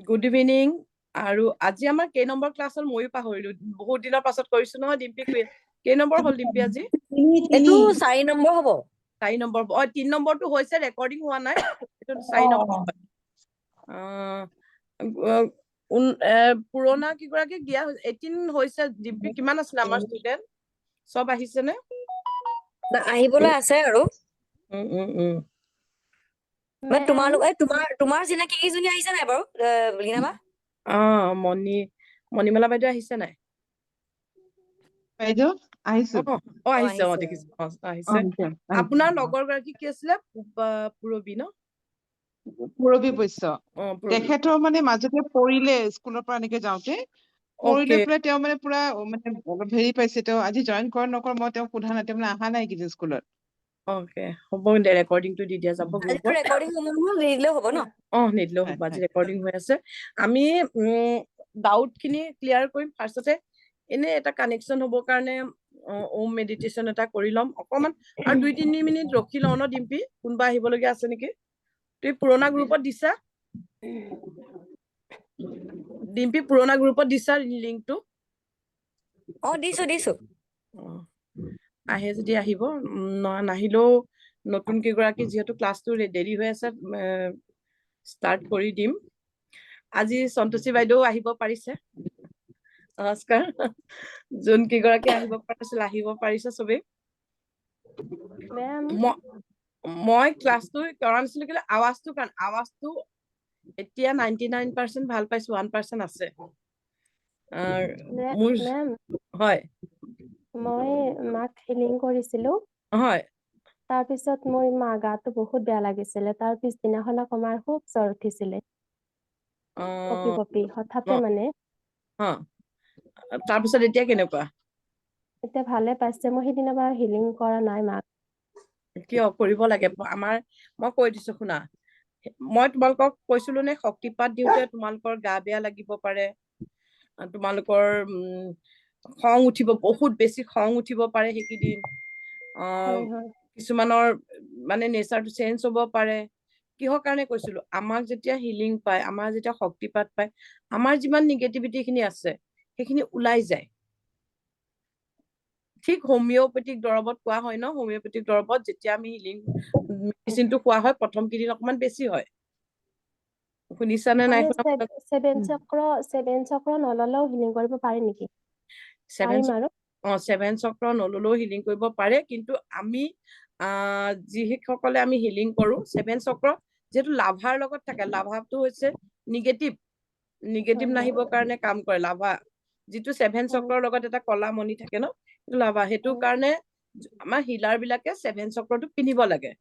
Good evening. আৰু আজি আমাৰ কেই নম্বৰ ক্লাছ হ'ল ময়ো পাহৰিলো, বহুত দিনৰ পাছত কৰিছো নহয়। ডিম্পী কেই নম্বৰ হ'ল ডিম্পী আজি? এইটো 4 নম্বৰ হ'ব। 4 নম্বৰ। 3 নম্বৰটো হৈছে, ৰেকৰ্ডিং হোৱা নাই, এইটো 4 নম্বৰ। পুৰণা কিগৰাকী দিয়া 18 হৈছে। ডিম্পী কিমান আছিলে আমাৰ ষ্টুডেন্ট? চব আহিছে নে? আহিবলৈ আছে আৰু তোমাৰ চিনাকি কেইজনী আহিছে নাই বাৰু লীনাবা? মণিমালা বাইদেউ আহিছে নাই? বাইদেউ আহিছে। আহিছে, দেখিছো আহিছে। আপোনাৰ লগৰ গৰাকী কি আছিলে? পুৰবী ন? পুৰবী বৈশ্য। তেখেতৰ মানে মাজতে পৰিলে স্কুলৰ পৰা এনেকে যাওঁতে, পৰিলে পেলাই তেওঁ মানে পুৰা মানে হেৰি পাইছে। তেওঁ আজি জইন কৰে নকৰে মই তেওঁক সোধা নাই, তেওঁ মানে অহা নাই এইকেইদিন স্কুলত। হ'ব, ৰেকৰ্ডিংটো দি দিয়া যাব। নিদিলেও হ'ব ন? নিদিলেও হ'ব, আজি ৰেকৰ্ডিং হৈ আছে। আমি ডাউট খিনি ক্লিয়াৰ কৰিম। ফাৰ্ষ্টতে এনে এটা কানেকশ্যন হ'বৰ কাৰণে ওম মেডিটেশ্যন এটা কৰি ল'ম অকমান, আৰু 2-3 মিনিট ৰখি লওঁ ন। ডিম্পী, কোনোবা আহিবলগীয়া আছে নেকি? তুমি পুৰণা গ্ৰুপত দিছা? ডিম্পী, পুৰণা গ্ৰুপত দিছা লিংকটো? দিছো। আহে যদি আহিব, নাহিলেও নতুন কেইগৰাকী, যিহেতু ক্লাছটো দেৰি হৈ আছে, ষ্টাৰ্ট কৰি দিম। আজি সন্তোষী বাইদেউ আহিব পাৰিছে। নমস্কাৰ। যোন কেইগৰাকী আহিব পাৰিছিল, আহিব পাৰিছে চবেই। মই ক্লাছটো কৰা নাছিলো, কিন্তু আৱাজটো এতিয়া 99% ভাল পাইছো, 1% আছে। হয়, মই মাক হিলিং কৰিছিলো। হয়। তাৰপিছত মোৰ গাটো বহুত বেয়া লাগিছিলে। তাৰ পিছদিনাখন আমাৰ খুব জ্বৰ উঠিছিলে, কঁপি হঠাতে মানে। তাৰপিছত এতিয়া কেনেকুৱা? এতিয়া ভালে পাইছে। মই সেইদিনা পৰা হিলিং কৰা নাই মাক। কিয় কৰিব লাগে? মই কৈ দিছো শুনা। মই তোমালোকক কৈছিলো নে, শক্তিপাত দিওঁতে তোমালোকৰ গা বেয়া লাগিব পাৰে, তোমালোকৰ খং উঠিব, বহুত বেছি খং উঠিব পাৰে সেইকেইদিন। কিছুমানৰ মানে নেচাৰটো চেঞ্জ হ'ব পাৰে। কিহৰ কাৰণে কৈছিলো? আমাক যেতিয়া হিলিং পায়, আমাৰ যেতিয়া শক্তিপাত পায়, আমাৰ যিমান নিগেটিভিটি খিনি আছে সেইখিনি ওলাই যায়। ঠিক হোমিঅ'পেথিক দৰৱত কোৱা হয় ন, হোমিঅ'পেথিক দৰৱত যেতিয়া আমি হিলিং মেডিচিনটো খোৱা হয়, প্ৰথম কেইদিন অকমান বেছি হয়। শুনিছানে নাই? 7 চক্ৰ নললেও হিলিং কৰিব পাৰি নেকি? 7 চক্ৰ নললেও হিলিং কৰিব পাৰে, কিন্তু আমি যিসকলে আমি হিলিং কৰো, 7 চক্ৰ যিহেতু লাভাৰ লগত থাকে, লাভাটো হৈছে নিগেটিভ নাহিবৰ কাৰণে কাম কৰে। লাভা যিটো 7 চক্ৰৰ লগত এটা কলা মণি থাকে ন, লাভা। সেইটো কাৰণে আমাৰ হিলাৰ বিলাকে 7 চক্ৰটো পিন্ধিব লাগে।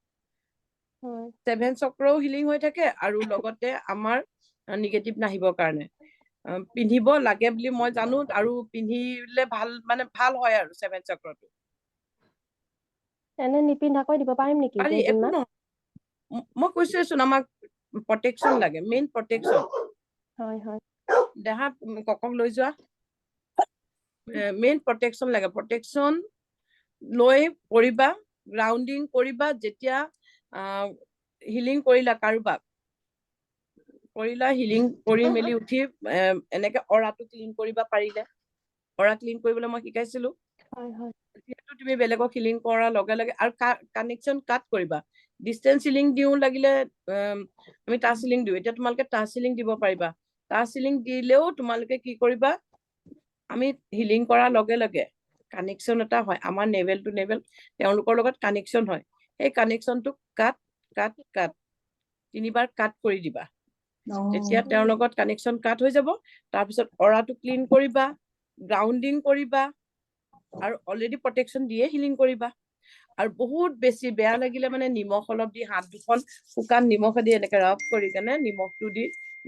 7 চক্ৰও হিলিং হৈ থাকে, আৰু লগতে আমাৰ নিগেটিভ নাহিবৰ কাৰণে পিন্ধিব লাগে বুলি মই জানো। আৰু পিন্ধিলে ভাল হয় আৰু 7 চক্ৰটো। এনে নিপিন্ধাকৈ দিব পাৰিম নেকি? একো নহয়, মই কৈছোচোন, আমাক প্ৰটেকচন লাগে, মেইন প্ৰটেকচন। দেহাত ককক লৈ যোৱা। মেইন প্ৰটেকচন লাগে। প্ৰটেকচন লৈ কৰিবা, গ্ৰাউণ্ডিং কৰিবা। যেতিয়া হিলিং কৰিলা, কাৰোবাক কৰিলা, হিলিং কৰি মেলি উঠি এনেকে অৰাটো ক্লিন কৰিবা পাৰিলে। অৰা ক্লিন কৰিবলৈ মই শিকাইছিলো। যিহেতু তুমি বেলেগক হিলিং কৰাৰ লগে লগে, আৰু কানেকশ্যন কাট কৰিবা। ডিষ্টেন্স হিলিং দিও, লাগিলে আমি টাচ হিলিং দিওঁ। এতিয়া তোমালোকে টাচ হিলিং দিব পাৰিবা। টাচ হিলিং দিলেও তোমালোকে কি কৰিবা, আমি হিলিং কৰাৰ লগে লগে কানেকশ্যন এটা হয়, আমাৰ নেভেল টু নেভেল তেওঁলোকৰ লগত কানেকশ্যন হয়। সেই কানেকশ্যনটো কাট 3 বাৰ কাট কৰি দিবা। তেতিয়া তেওঁৰ লগত কানেকশ্যন কাট হৈ যাব। তাৰপিছত অৰাটো ক্লিন কৰিবা, গ্ৰাউণ্ডিং কৰিবা, আৰু অলৰেডি প্ৰটেকচন দিয়ে হিলিং কৰিবা। আৰু বহুত বেছি বেয়া লাগিলে মানে নিমখ অলপ দি, হাত দুখন শুকান নিমখেদি এনেকে ৰাব কৰি কেনে, নিমখটো দি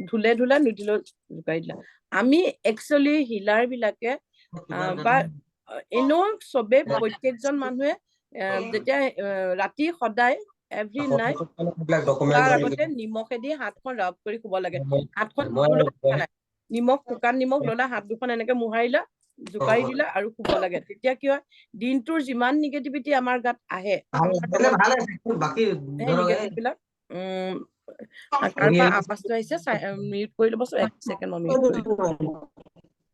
ধুলে, নুধুলেও জোকাৰি দিলা। আমি একচুৱেলি হিলাৰ বিলাকে বা এনেও চবে, প্ৰত্যেকজন মানুহে যেতিয়া ৰাতি সদায় এভৰি নাইট তাৰ আগতে নিমখেদি হাতখন ৰাব কৰি শুব লাগে। হাতখন শুকান নিমখ ললা, হাত দুখন এনেকে মোহাৰিলা, জোকাৰি দিলা আৰু শুব লাগে। তেতিয়া কি হয়, দিনটোৰ যিমান নিগেটিভিটি আমাৰ গাত আহে, নিগেটিভ বিলাক কাৰোবাৰ আৱাজটো আহিছে মিউট কৰি ল'ব 1 ছেকেণ্ড মই মিউট কৰি লওঁ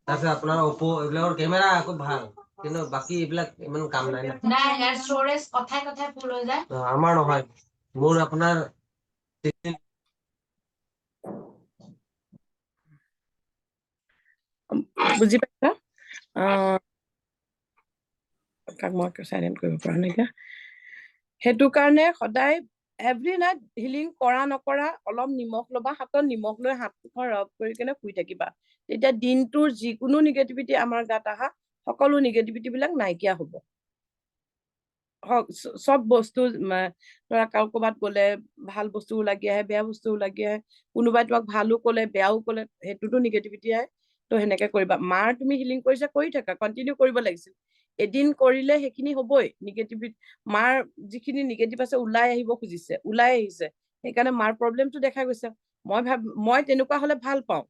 তাৰপিছত আপোনাৰ Oppo এইবিলাকৰ কেমেৰা খুব ভাল কিন্তু বাকি এইবিলাক ইমান কাম নাই না নাই ইয়াৰ ষ্টৰেজ কথাই ফুল হৈ যায় আমাৰ নহয় মোৰ আপোনাৰ বুজি পাইছা কাক মই চাইলেণ্ট কৰিব পৰা নাই এতিয়া সেইটো কাৰণে সদায় এভৰি নাইট হিলিং কৰা নকৰা অলপ নিমখ ল'বা হাতত নিমখ লৈ হাতখন ৰব কৰি কেনে শুই থাকিবা তেতিয়া দিনটোৰ যিকোনো নিগেটিভিটি আমাৰ গাত আহা সকলো নিগেটিভিটি বিলাক নাইকিয়া হ'ব সব বস্তু ধৰা ক'ৰবাত গ'লে ভাল বস্তু লাগি আহে বেয়া বস্তু লাগি আহে কোনোবাই তোমাক ভালো ক'লে বেয়াও ক'লে সেইটোতো নিগেটিভিটি আহে তো সেনেকে কৰিবা মাৰ তুমি হিলিং কৰিছা কৰি থাকা কণ্টিনিউ কৰিব লাগিছিল এদিন কৰিলে সেইখিনি হ'বই নিগেটিভিটি মাৰ যিখিনি নিগেটিভ আছে ওলাই আহিব খুজিছে ওলাই আহিছে সেইকাৰণে মাৰ প্ৰব্লেমটো দেখা গৈছে মই তেনেকুৱা হ'লে ভাল পাওঁ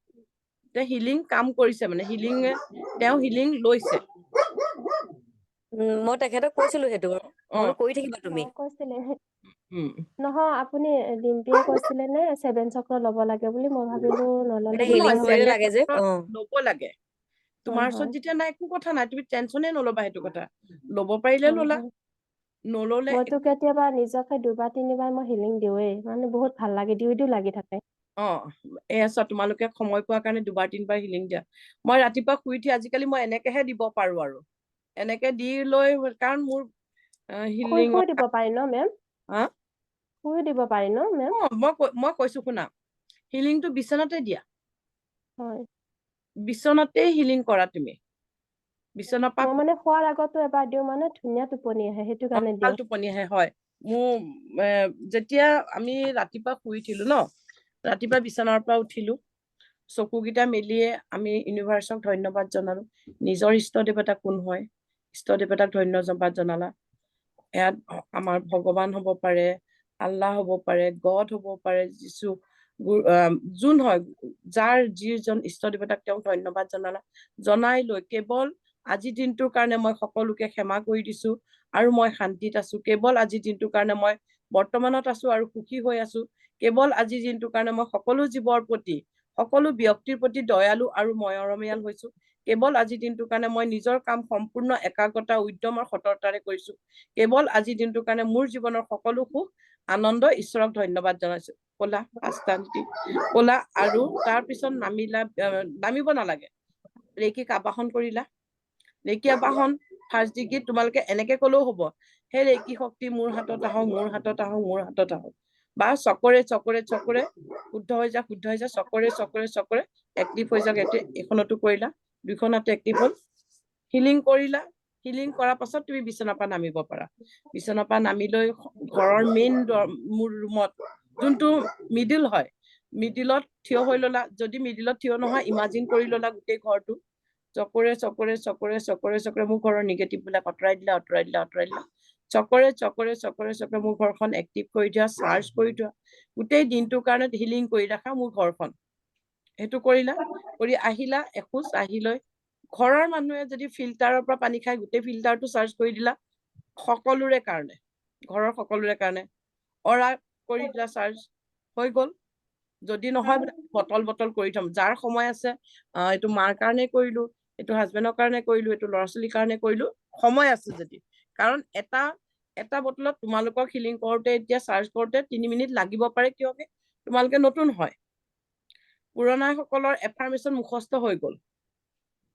তে হিলিং কাম কৰিছে মানে হিলিঙে তেওঁ হিলিং লৈছে মই তেখেতক কৈছিলো সেইটো মই কৰি থাকিবা তুমি কৈছিলে নহয় আপুনি ডিম্পিয়ে কৈছিলে নে 7 চক্ৰ ল'ব লাগে বুলি মই ভাবিলো নললে হিলিং কৰিলে নহয়, লাগে যে ল'ব লাগে তোমাৰ ওচৰত যেতিয়া নাই একো কথা নাই তুমি টেনচনে নল'বা সেইটো কথা ল'ব পাৰিলে ল'লা নল'লে মইতো কেতিয়াবা নিজকে 2বাৰ 3বাৰ মই হিলিং দিওঁৱেই মানে বহুত ভাল লাগে দিও লাগি থাকে এয়া চোৱা তোমালোকে সময় পোৱাৰ কাৰণে 2বাৰ 3বাৰ হিলিং দিয়া মই ৰাতিপুৱা শুই উঠি আজিকালি মই এনেকেহে দিব পাৰো আৰু এনেকে দি লৈ কাৰণ মোৰ হিলিং শুই দিব পাৰি ন মেম হা শুই দিব পাৰি ন মেম মই কৈছো শুনা হিলিংটো বিচনাতে দিয়া হয় বিচনাতে হিলিং কৰা তুমি বিচনা মই মানে খোৱাৰ আগতো এবাৰ দিও মানে ধুনীয়া টোপনি আহে সেইটো কাৰণে ভাল দিও টোপনি আহে হয় মোৰ যেতিয়া আমি ৰাতিপুৱা শুই উঠিলো ন ৰাতিপুৱা বিচনাৰ পৰা উঠিলো চকুকেইটা মেলিয়ে আমি ইউনিভাৰ্চক ধন্যবাদ জনালো নিজৰ ইষ্ট দেৱতা কোন হয় ইষ্ট দেৱতাক ধন্যবাদ জনালা ইয়াত আমাৰ ভগৱান হ'ব পাৰে আল্লাহ হ'ব পাৰে গড হ'ব পাৰে যিছু যোন হয় যাৰ যিজন ইষ্ট দেৱতাক তেওঁক ধন্যবাদ জনালা জনাই লৈ কেৱল আজি দিনটোৰ কাৰণে মই সকলোকে ক্ষমা কৰি দিছো আৰু মই শান্তিত আছো কেৱল আজি দিনটোৰ কাৰণে মই বৰ্তমানত আছো আৰু সুখী হৈ আছো কেৱল আজি দিনটোৰ কাৰণে মই সকলো জীৱৰ প্ৰতি সকলো ব্যক্তিৰ প্ৰতি দয়ালু আৰু মৰমীয়াল হৈছো কেৱল আজি দিনটোৰ কাৰণে মই নিজৰ কাম সম্পূৰ্ণ একাগ্ৰতা উদ্যম আৰু সততাৰে কৰিছো কেৱল আজি দিনটোৰ কাৰণে মোৰ জীৱনৰ সকলো সুখ আনন্দ ঈশ্বৰক ধন্যবাদ জনাইছো ক'লা আস্থান্তি ক'লা আৰু তাৰপিছত নামিব নালাগে ৰেকিক আবাহন কৰিলা ৰেকি আবাহন ফাৰ্ষ্ট ডিগ্ৰী তোমালোকে এনেকে ক'লেও হ'ব সেই ৰেকি শক্তি মোৰ হাতত আহক মোৰ হাতত আহক মোৰ হাতত আহক বা চকৰে শুদ্ধ হৈ যা চকৰে এক্টিভ হৈ যাওক এখনতো কৰিলা দুইখনতো এক্টিভ হ'ল হিলিং কৰিলা হিলিং কৰাৰ পাছত তুমি বিচনাৰ পৰা নামিব পাৰা বিচনাৰ পৰা নামি লৈ ঘৰৰ মেইন মোৰ ৰুমত যোনটো মিডিল হয় মিডিলত থিয় হৈ ল'লা যদি মিডিলত থিয় নহয় ইমাজিন কৰি ল'লা গোটেই ঘৰটো চকৰে মোৰ ঘৰৰ নিগেটিভ বিলাক আঁতৰাই দিলা চকৰে মোৰ ঘৰখন এক্টিভ কৰি দিয়া চাৰ্জ কৰি দিয়া গোটেই দিনটোৰ কাৰণে হিলিং কৰি ৰাখা মোৰ ঘৰখন সেইটো কৰিলা কৰি আহিলা এখোজ আহি লৈ ঘৰৰ মানুহে যদি ফিল্টাৰৰ পৰা পানী খাই গোটেই ফিল্টাৰটো চাৰ্জ কৰি দিলা সকলোৰে কাৰণে ঘৰৰ সকলোৰে কাৰণে অৰা কৰি দিলা চাৰ্জ হৈ গ'ল যদি নহয় বটল কৰি থম যাৰ সময় আছে এইটো মাৰ কাৰণে কৰিলো এইটো হাজবেণ্ডৰ কাৰণে কৰিলো এইটো ল'ৰা ছোৱালীৰ কাৰণে কৰিলো সময় আছে যদি কাৰণ এটা বটলত তোমালোকক হিলিং কৰোতে এতিয়া চাৰ্জ কৰোতে 3 মিনিট লাগিব পাৰে কিয়কে তোমালোকে নতুন হয় পুৰণা সকলৰ এফাৰ্মেশ্যন মুখস্থ হৈ গ'ল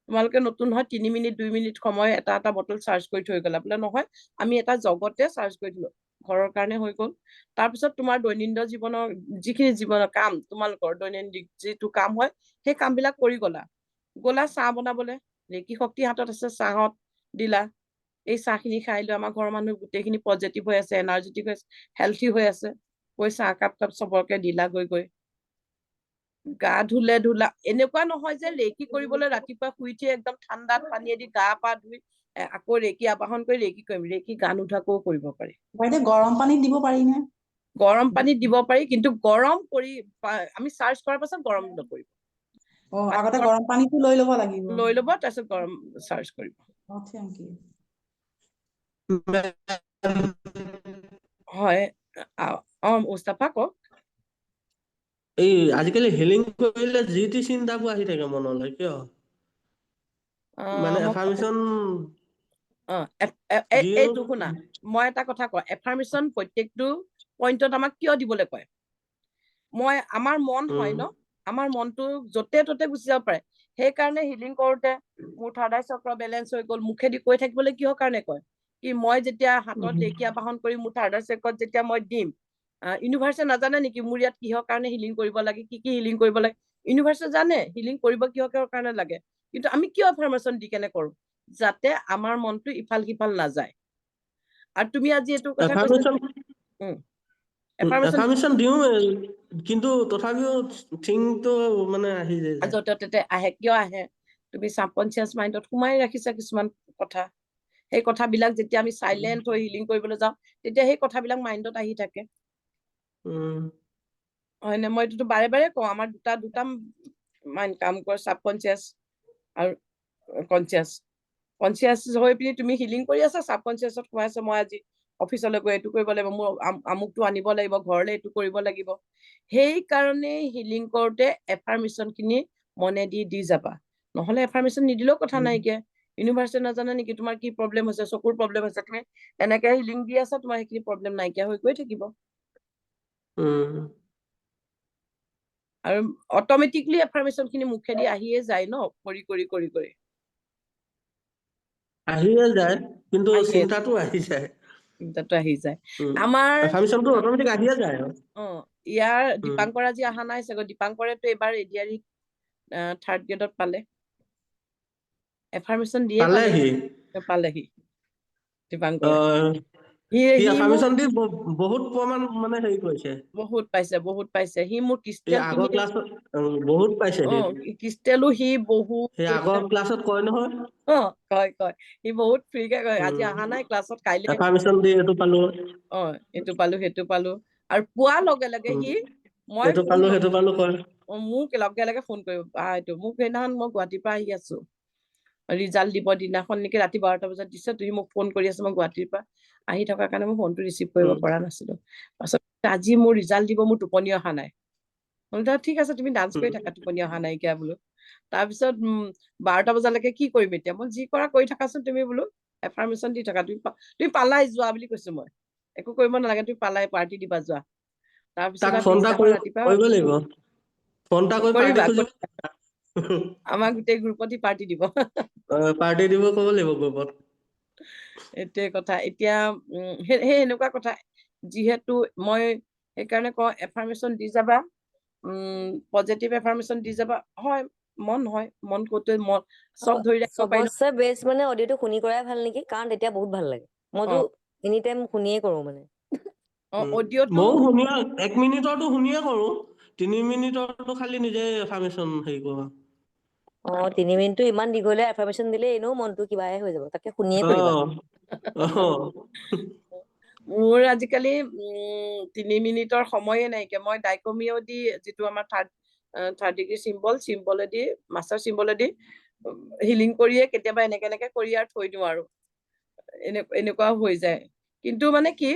তোমালোকে নতুন হয় 3 মিনিট 2 মিনিট সময় এটা বটল চাৰ্জ কৰি থৈ গ'লা বোলে নহয় আমি এটা জগতে চাৰ্জ কৰি দিলো ঘৰৰ কাৰণে হৈ গ'ল তাৰপিছত তোমাৰ দৈনন্দিন জীৱনৰ যিখিনি জীৱনৰ কাম তোমালোকৰ দৈনন্দিন যিটো কাম হয় সেই কামবিলাক কৰি গ'লা চাহ বনাবলে ৰেকি শক্তি হাতত আছে চাহত দিলা এই চাহখিনি খাই লৈ আমাৰ ঘৰৰ মানুহ গোটেইখিনি পজিটিভ হৈ আছে এনাৰ্জেটিক হৈ আছে হেল্থি হৈ আছে গৈ চাহ কাপ চবকে দিলা গৈ গা ধুলা এনেকুৱা নহয় যে ৰেকি কৰিবলৈ ৰাতিপুৱা শুই উঠি একদম ঠাণ্ডাত পানীয়েদি গা পা ধুই আকৌ ৰেকি আবাহন কৰি ৰেকি কৰিম ৰেকি গা নুধুৱাকৈও কৰিব পাৰি গৰম পানীত দিব পাৰি নে গৰম পানীত দিব পাৰি কিন্তু গৰম কৰি আমি চাৰ্জ কৰাৰ পাছত গৰম নকৰিব আগতে গৰম পানীটো লৈ ল'ব লাগিব লৈ ল'ব তাৰপিছত গৰম চাৰ্জ কৰিব থেংক ইউ হয় মুস্তাফা কওক এই আজিকালি হিলিং কৰিলে যি টি চিন্তাবোৰ আহি থাকে মনলৈ কিয় মানে মই এফাৰ্মেশ্যন দিয়ে এইটো শুনা, মই এটা কথা কওঁ, এফাৰ্মেশ্যন প্ৰত্যেকটো পইণ্টত আমাক কিয় দিবলৈ কয়? আমাৰ মন হয় ন, আমাৰ মনটো য'তে ত'তে গুচি যাব পাৰে। সেইকাৰণে হিলিং কৰোতে মোৰ থাৰ্ড আই চক্ৰ বেলেঞ্চ হৈ গ'ল, মুখেদি কৈ থাকিবলৈ কিহৰ কাৰণে কয়? কি মই যেতিয়া হাতত ঢেকীয়া বাহন কৰি মোৰ থাৰ্ড আই চক্ৰত যেতিয়া মই দিম, ইউনিভাৰ্ছে নাজানে নেকি মোৰ ইয়াত কিহৰ কাৰণে হিলিং কৰিব লাগে, কি কি হিলিং কৰিব লাগে? ইউনিভাৰ্ছে জানে হিলিং কৰিব কিহৰ কাৰণে লাগে, কিন্তু আমি কিয় এফাৰ্মেশ্যন দি কেনে কৰো? যাতে আমাৰ মনটো ইফাল সিফাল নাযায়। আৰু তুমি আজি এইটো কথা কৈছা, এফাৰ্মেশ্যন দিওঁ, কিন্তু তথাপিও থিংটো মানে আহি যায়। য'তে ত'তে আহে, কিয় আহে? তুমি ছাবকনচিয়াছ মাইণ্ডত সোমাই ৰাখিছা কিছুমান কথা। সেই কথাবিলাক যেতিয়া আমি চাইলেণ্ট হৈ হিলিং কৰিবলৈ যাওঁ, তেতিয়া সেই কথাবিলাক মাইণ্ডত আহি থাকে। হয়নে? মই এইটোতো বাৰে বাৰে কওঁ, আমাৰ দুটা মাইণ্ড কাম কৰে, ছাবকনচিয়াছ আৰু কনচিয়াছ। কনচিয়াছ হৈ পিনি তুমি হিলিং কৰি আছা, ছাবকনচিয়াছত সোমাই আছা, মই আজি অফিচলৈ গৈ এইটো কৰিব লাগিব, মোৰ আমুকটো আনিব লাগিব, ঘৰলৈ এইটো কৰিব লাগিব। সেইকাৰণে হিলিং কৰোতে এফাৰ্মেশ্যন খিনি মনেদি দি যাবা। নহলে এফাৰ্মেশ্যন নিদিলেও কথা নাইকিয়া। ইউনিভাৰ্ছে নাজানে নেকি তোমাৰ কি প্ৰব্লেম হৈছে, চকুৰ প্ৰব্লেম হৈছে, তুমি এনেকে হিলিং দি আছা, তোমাৰ সেইখিনি প্ৰব্লেম নাইকিয়া হৈ গৈ থাকিব। আৰু অটমেটিকলি এফাৰ্মেশ্যন খিনি মুখেদি আহিয়ে যায় ন, কৰি কৰি কৰি কৰি আহিয়ে যায়, কিন্তু চিন্তাটো আহি যায়। চিন্তাটো আহি যায়। আমাৰ এফাৰ্মেশ্যনটো অটমেটিক আহিয়ে যায়। ইয়াৰ দীপাংকৰ আজি অহা নাই চাগৈ, দীপাংকৰেতো এইবাৰ এডিআৰই থাৰ্ড গ্ৰেডত পালে। এফাৰ্মেশ্যন দিয়ে পালেহি দীপাংকৰে। সি এফাৰ্মেশ্যন দি বহুত প্ৰমাণ মানে হেৰি কৰিছে। বহুত পাইছে। সি মোৰ ক্ৰিষ্টেল আগৰ ক্লাছত বহুত পাইছে। ক্ৰিষ্টেলো সি বহুত সেই আগৰ ক্লাছত কয় নহয়। কয় সি বহুত ফ্ৰীকে কয়, আজি অহা নাই ক্লাছত, কাইলৈ এফাৰ্মেশ্যন দি এইটো পালো, এইটো পালো সেইটো পালো, আৰু পোৱাৰ লগে লগে সি মই এইটো পালো সেইটো পালো কয়। মোক লগে লগে ফোন কৰিব, এইটো মোক সেইদিনাখন মই গুৱাহাটীৰ পৰা আহি আছো, ৰিজাল্ট দিব দিনাখন নেকি, ৰাতি 12টা বজাত দিছে, তুমি মোক ফোন কৰি আছো, মই গুৱাহাটীৰ পৰা আহি থকাৰ কাৰণে মই ফোনটো ৰিচিভ কৰিব পৰা নাছিলো। পাছত আজি মোৰ ৰিজাল্ট দিব, মোৰ টোপনি অহা নাই। ঠিক আছে তুমি ডান্স কৰি থাকা, টোপনি অহা নাইকিয়া বোলো। তাৰপিছত 12টা বজালৈকে কি কৰিম এতিয়া? মই যি কৰা কৰি থাকাচোন তুমি বোলো, এফাৰ্মেশ্যন দি থাকা, তুমি পালাই যোৱা বুলি কৈছো। মই একো কৰিব নালাগে, তুমি পালাই, পাৰ্টি দিবা যোৱা। তাৰপিছত পিছদিনাখন ৰাতিপুৱা কৰিবা, আমাৰ গোটেই গ্ৰুপত পাৰ্টি দিব। পাৰ্টি দিব ক'ব লাগিব গ্ৰুপত। এইটোৱে কথা। এতিয়া সেই এনেকুৱা কথা, যিহেতু মই সেইকাৰণে কওঁ এফাৰ্মেশ্যন দি যাবা, পজিটিভ এফাৰ্মেশ্যন দি যাবা। হয়, মন ক'তে চব ধৰি ৰাখিব পাৰিলো। চবতছে বেষ্ট মানে অডিঅ'টো শুনি কৰাই ভাল নেকি, কাৰণ তেতিয়া বহুত ভাল লাগে। মইতো এনি টাইম শুনিয়ে কৰো মানে। অডিঅ'টো ময়ো শুনিয়ে, 1 মিনিটৰটো শুনিয়ে কৰো, 3 মিনিটৰটো খালি নিজে এফাৰ্মেশ্যন হেৰি কৰো। 3 মিনিটটো ইমান দীঘলীয়া এফাৰ্মেশ্যন দিলে এনেও মনটো কিবাহে হৈ যাব, তাকে শুনিয়ে কৰিবা। মোৰ আজিকালি 3 মিনিটৰ সময়ে নাইকিয়া। মই ডাইকমিও দি, যিটো আমাৰ থাৰ্ড ডিগ্ৰী চিম্বলেদি, মাষ্টাৰ চিম্বলেদি হিলিং কৰিয়ে কেতিয়াবা এনেকে কৰি আৰু থৈ দিওঁ, আৰু এনেকুৱাও হৈ যায়। কিন্তু মানে কি,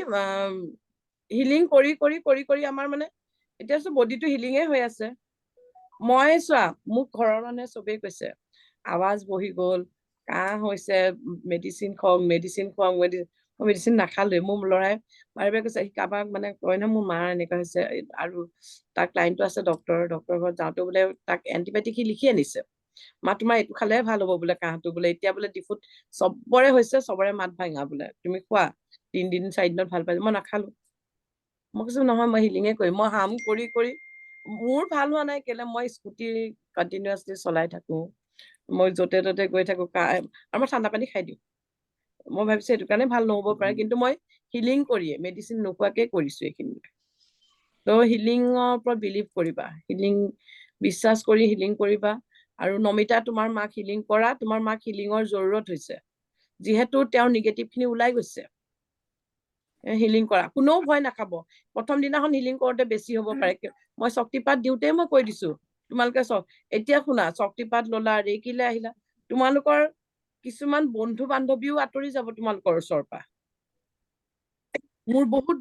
হিলিং কৰি কৰি কৰি কৰি আমাৰ মানে এতিয়া বডিটো হিলিঙে হৈ আছে। মই চোৱা, মোক ঘৰৰ মানুহে চবেই কৈছে আৱাজ বহি গ'ল, কাহ হৈছে, মেডিচিন খুৱাওক, মেডিচিন নাখালোৱে। মোৰ ল'ৰাই বাৰে বাৰে কৈছে, কাৰোবাক মানে কয় ন, মোৰ মাৰ এনেকুৱা হৈছে, আৰু তাৰ ক্লাইণ্টটো আছে ডক্টৰ ঘৰত যাওঁতে বোলে তাক এণ্টিবায়টিক সি লিখি আনিছে, মা তোমাৰ এইটো খালেহে ভাল হ'ব বোলে কাহটো বোলে, এতিয়া বোলে ডিফুত চবৰে হৈছে, চবৰে মাত ভাঙা বোলে, তুমি খোৱা 3 দিন 4 দিনত ভাল পাই। মই নাখালো। মই কৈছো নহয়, মই হিলিঙে কৰিম। মই হাম কৰি কৰি মোৰ ভাল হোৱা নাই, কেলে মই স্কুটি কণ্টিনিউৱাছলি চলাই থাকো, মই য'তে ত'তে গৈ থাকো, আৰু মই ঠাণ্ডা পানী খাই দিওঁ। মই ভাবিছো সেইটো কাৰণে ভাল নহ'ব পাৰে, কিন্তু মই হিলিং কৰিয়ে, মেডিচিন নোখোৱাকে কৰিছো এইখিনি। ত' হিলিঙৰ ওপৰত বিলিভ কৰিবা, বিশ্বাস কৰি হিলিং কৰিবা। আৰু নমিতা, তোমাৰ মাক হিলিং কৰা, তোমাৰ মাক হিলিঙৰ জৰুৰত হৈছে, যিহেতু তেওঁৰ নিগেটিভ খিনি ওলাই গৈছে। হিলিং কৰা, কোনেও ভয় নাখাব। প্ৰথম দিনাখন হিলিং কৰোতে বেছি হ'ব পাৰে, মই শক্তিপাত দিওঁতে মই কৈ দিছো, তোমালোকে এতিয়া শুনা, শক্তিপাত ললা, ৰেকিলে আহিলা, তোমালোকৰ কিছুমান বন্ধু বান্ধৱীও আঁতৰি যাব তোমালোকৰ ওচৰৰ পৰা। মোৰ বহুত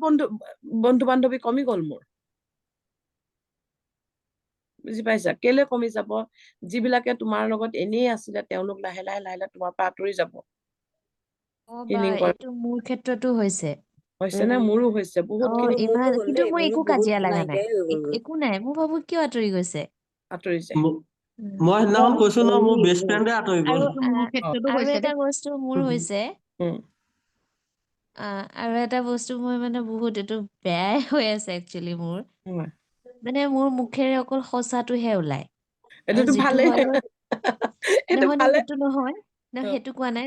বন্ধু বান্ধৱী কমি গ'ল মোৰ। বুজি পাইছা? কেলে কমি যাব? যিবিলাকে তোমাৰ লগত এনেই আছিলে তেওঁলোক লাহে লাহে লাহে লাহে তোমাৰ পৰা আঁতৰি যাব। বা হিলিং কৰা এইটো মোৰ ক্ষেত্ৰতো হৈছে হৈছে নে? মোৰো হৈছে বহুত কিন্তু মোৰো ইমান হ'ল কিন্তু দেই, মোৰ মোৰো একো বহুত কাজিয়া লগা নাই নাইকিয়াই হৈ গ'লগৈ। একো নাই মই ভাবো কিয় আঁতৰি গৈছে আঁতৰিছে। মই সেইদিনাখন কৈছো ন মোৰ হেৰি, বেষ্ট ফ্ৰেণ্ডে আঁতৰি গ'ল। আৰু মোৰ ক্ষেত্ৰতো আৰু হৈছে এটা দেই। বস্তু মোৰ হৈছে উম, আৰু এটা বস্তু মই মানে বহুত এইটো বেয়াই হৈ আছে একচুৱেলি মোৰ উম। মানে মোৰ মুখেৰে অকল সঁচাটোহে ওলাই আৰু এইটোতো যিটো ভালেই। হয় এইটো নহয় ভালে। সেইটো নহয় অ, সেইটো কোৱা নাই